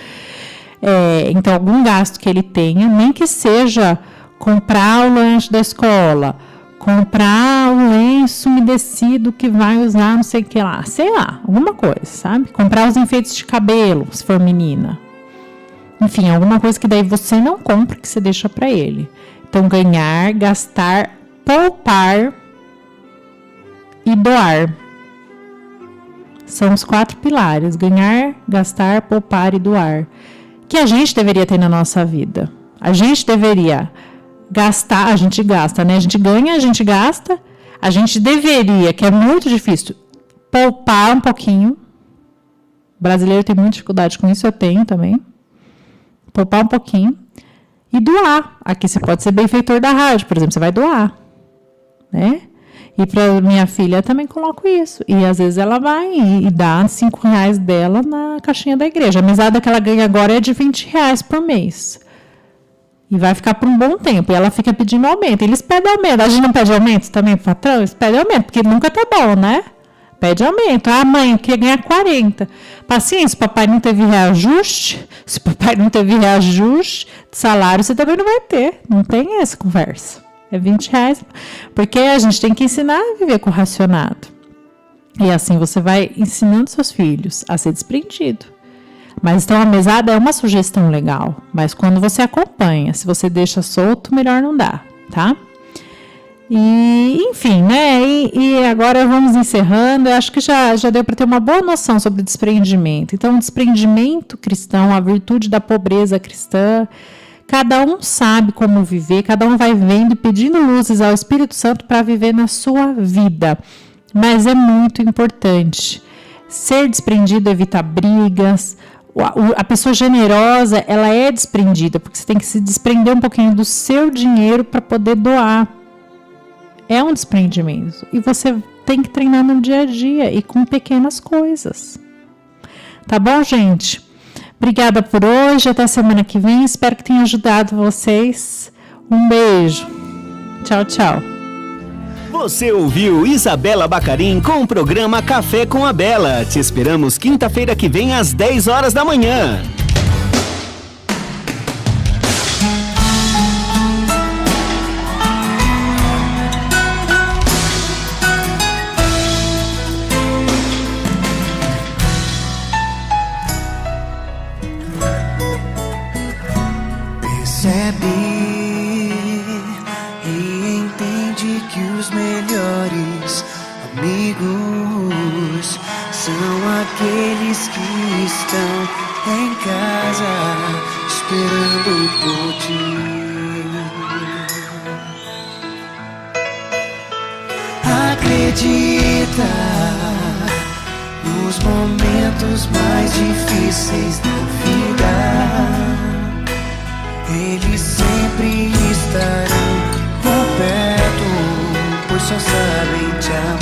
Então, algum gasto que ele tenha, nem que seja comprar o lanche da escola, comprar o lenço umedecido que vai usar não sei o que lá, sei lá, alguma coisa, sabe? Comprar os enfeites de cabelo, se for menina. Enfim, alguma coisa que daí você não compra, que você deixa para ele. Então, ganhar, gastar, poupar e doar. São os 4 pilares, ganhar, gastar, poupar e doar. Que a gente deveria ter na nossa vida. A gente deveria gastar, a gente gasta, né? A gente ganha, a gente gasta. A gente deveria, que é muito difícil, poupar um pouquinho. O brasileiro tem muita dificuldade com isso, eu tenho também. Poupar um pouquinho. E doar. Aqui você pode ser benfeitor da rádio, por exemplo, você vai doar, né? E para minha filha eu também coloco isso. E às vezes ela vai e dá R$5 dela na caixinha da igreja. A mesada que ela ganha agora é de R$20 por mês. E vai ficar por um bom tempo. E ela fica pedindo aumento. Eles pedem aumento. A gente não pede aumento também pro patrão? Eles pedem aumento, porque nunca tá bom, né? Pede aumento. Mãe, eu queria ganhar 40. Paciência, papai não teve reajuste. Se papai não teve reajuste de salário, você também não vai ter. Não tem essa conversa. É R$20. Porque a gente tem que ensinar a viver com racionado. E assim você vai ensinando seus filhos a ser desprendido. Mas então a mesada é uma sugestão legal. Mas quando você acompanha, se você deixa solto, melhor não dá, tá? E, enfim, né? E agora vamos encerrando. Eu acho que já deu para ter uma boa noção sobre desprendimento. Então, o desprendimento cristão, a virtude da pobreza cristã, Cada um sabe como viver, cada um vai vendo e pedindo luzes ao Espírito Santo para viver na sua vida. Mas é muito importante. Ser desprendido evita brigas. A pessoa generosa, ela é desprendida, porque você tem que se desprender um pouquinho do seu dinheiro para poder doar. É um desprendimento. E você tem que treinar no dia a dia e com pequenas coisas. Tá bom, gente? Obrigada por hoje. Até semana que vem. Espero que tenha ajudado vocês. Um beijo. Tchau, tchau. Você ouviu Isabela Bacarin com o programa Café com a Bela. Te esperamos quinta-feira que vem às 10 horas da manhã. Percebe e entende que os melhores amigos são aqueles que estão em casa esperando por ti. Acredita nos momentos mais difíceis da vida. Eles sempre estarão por perto, pois só sabem te amar.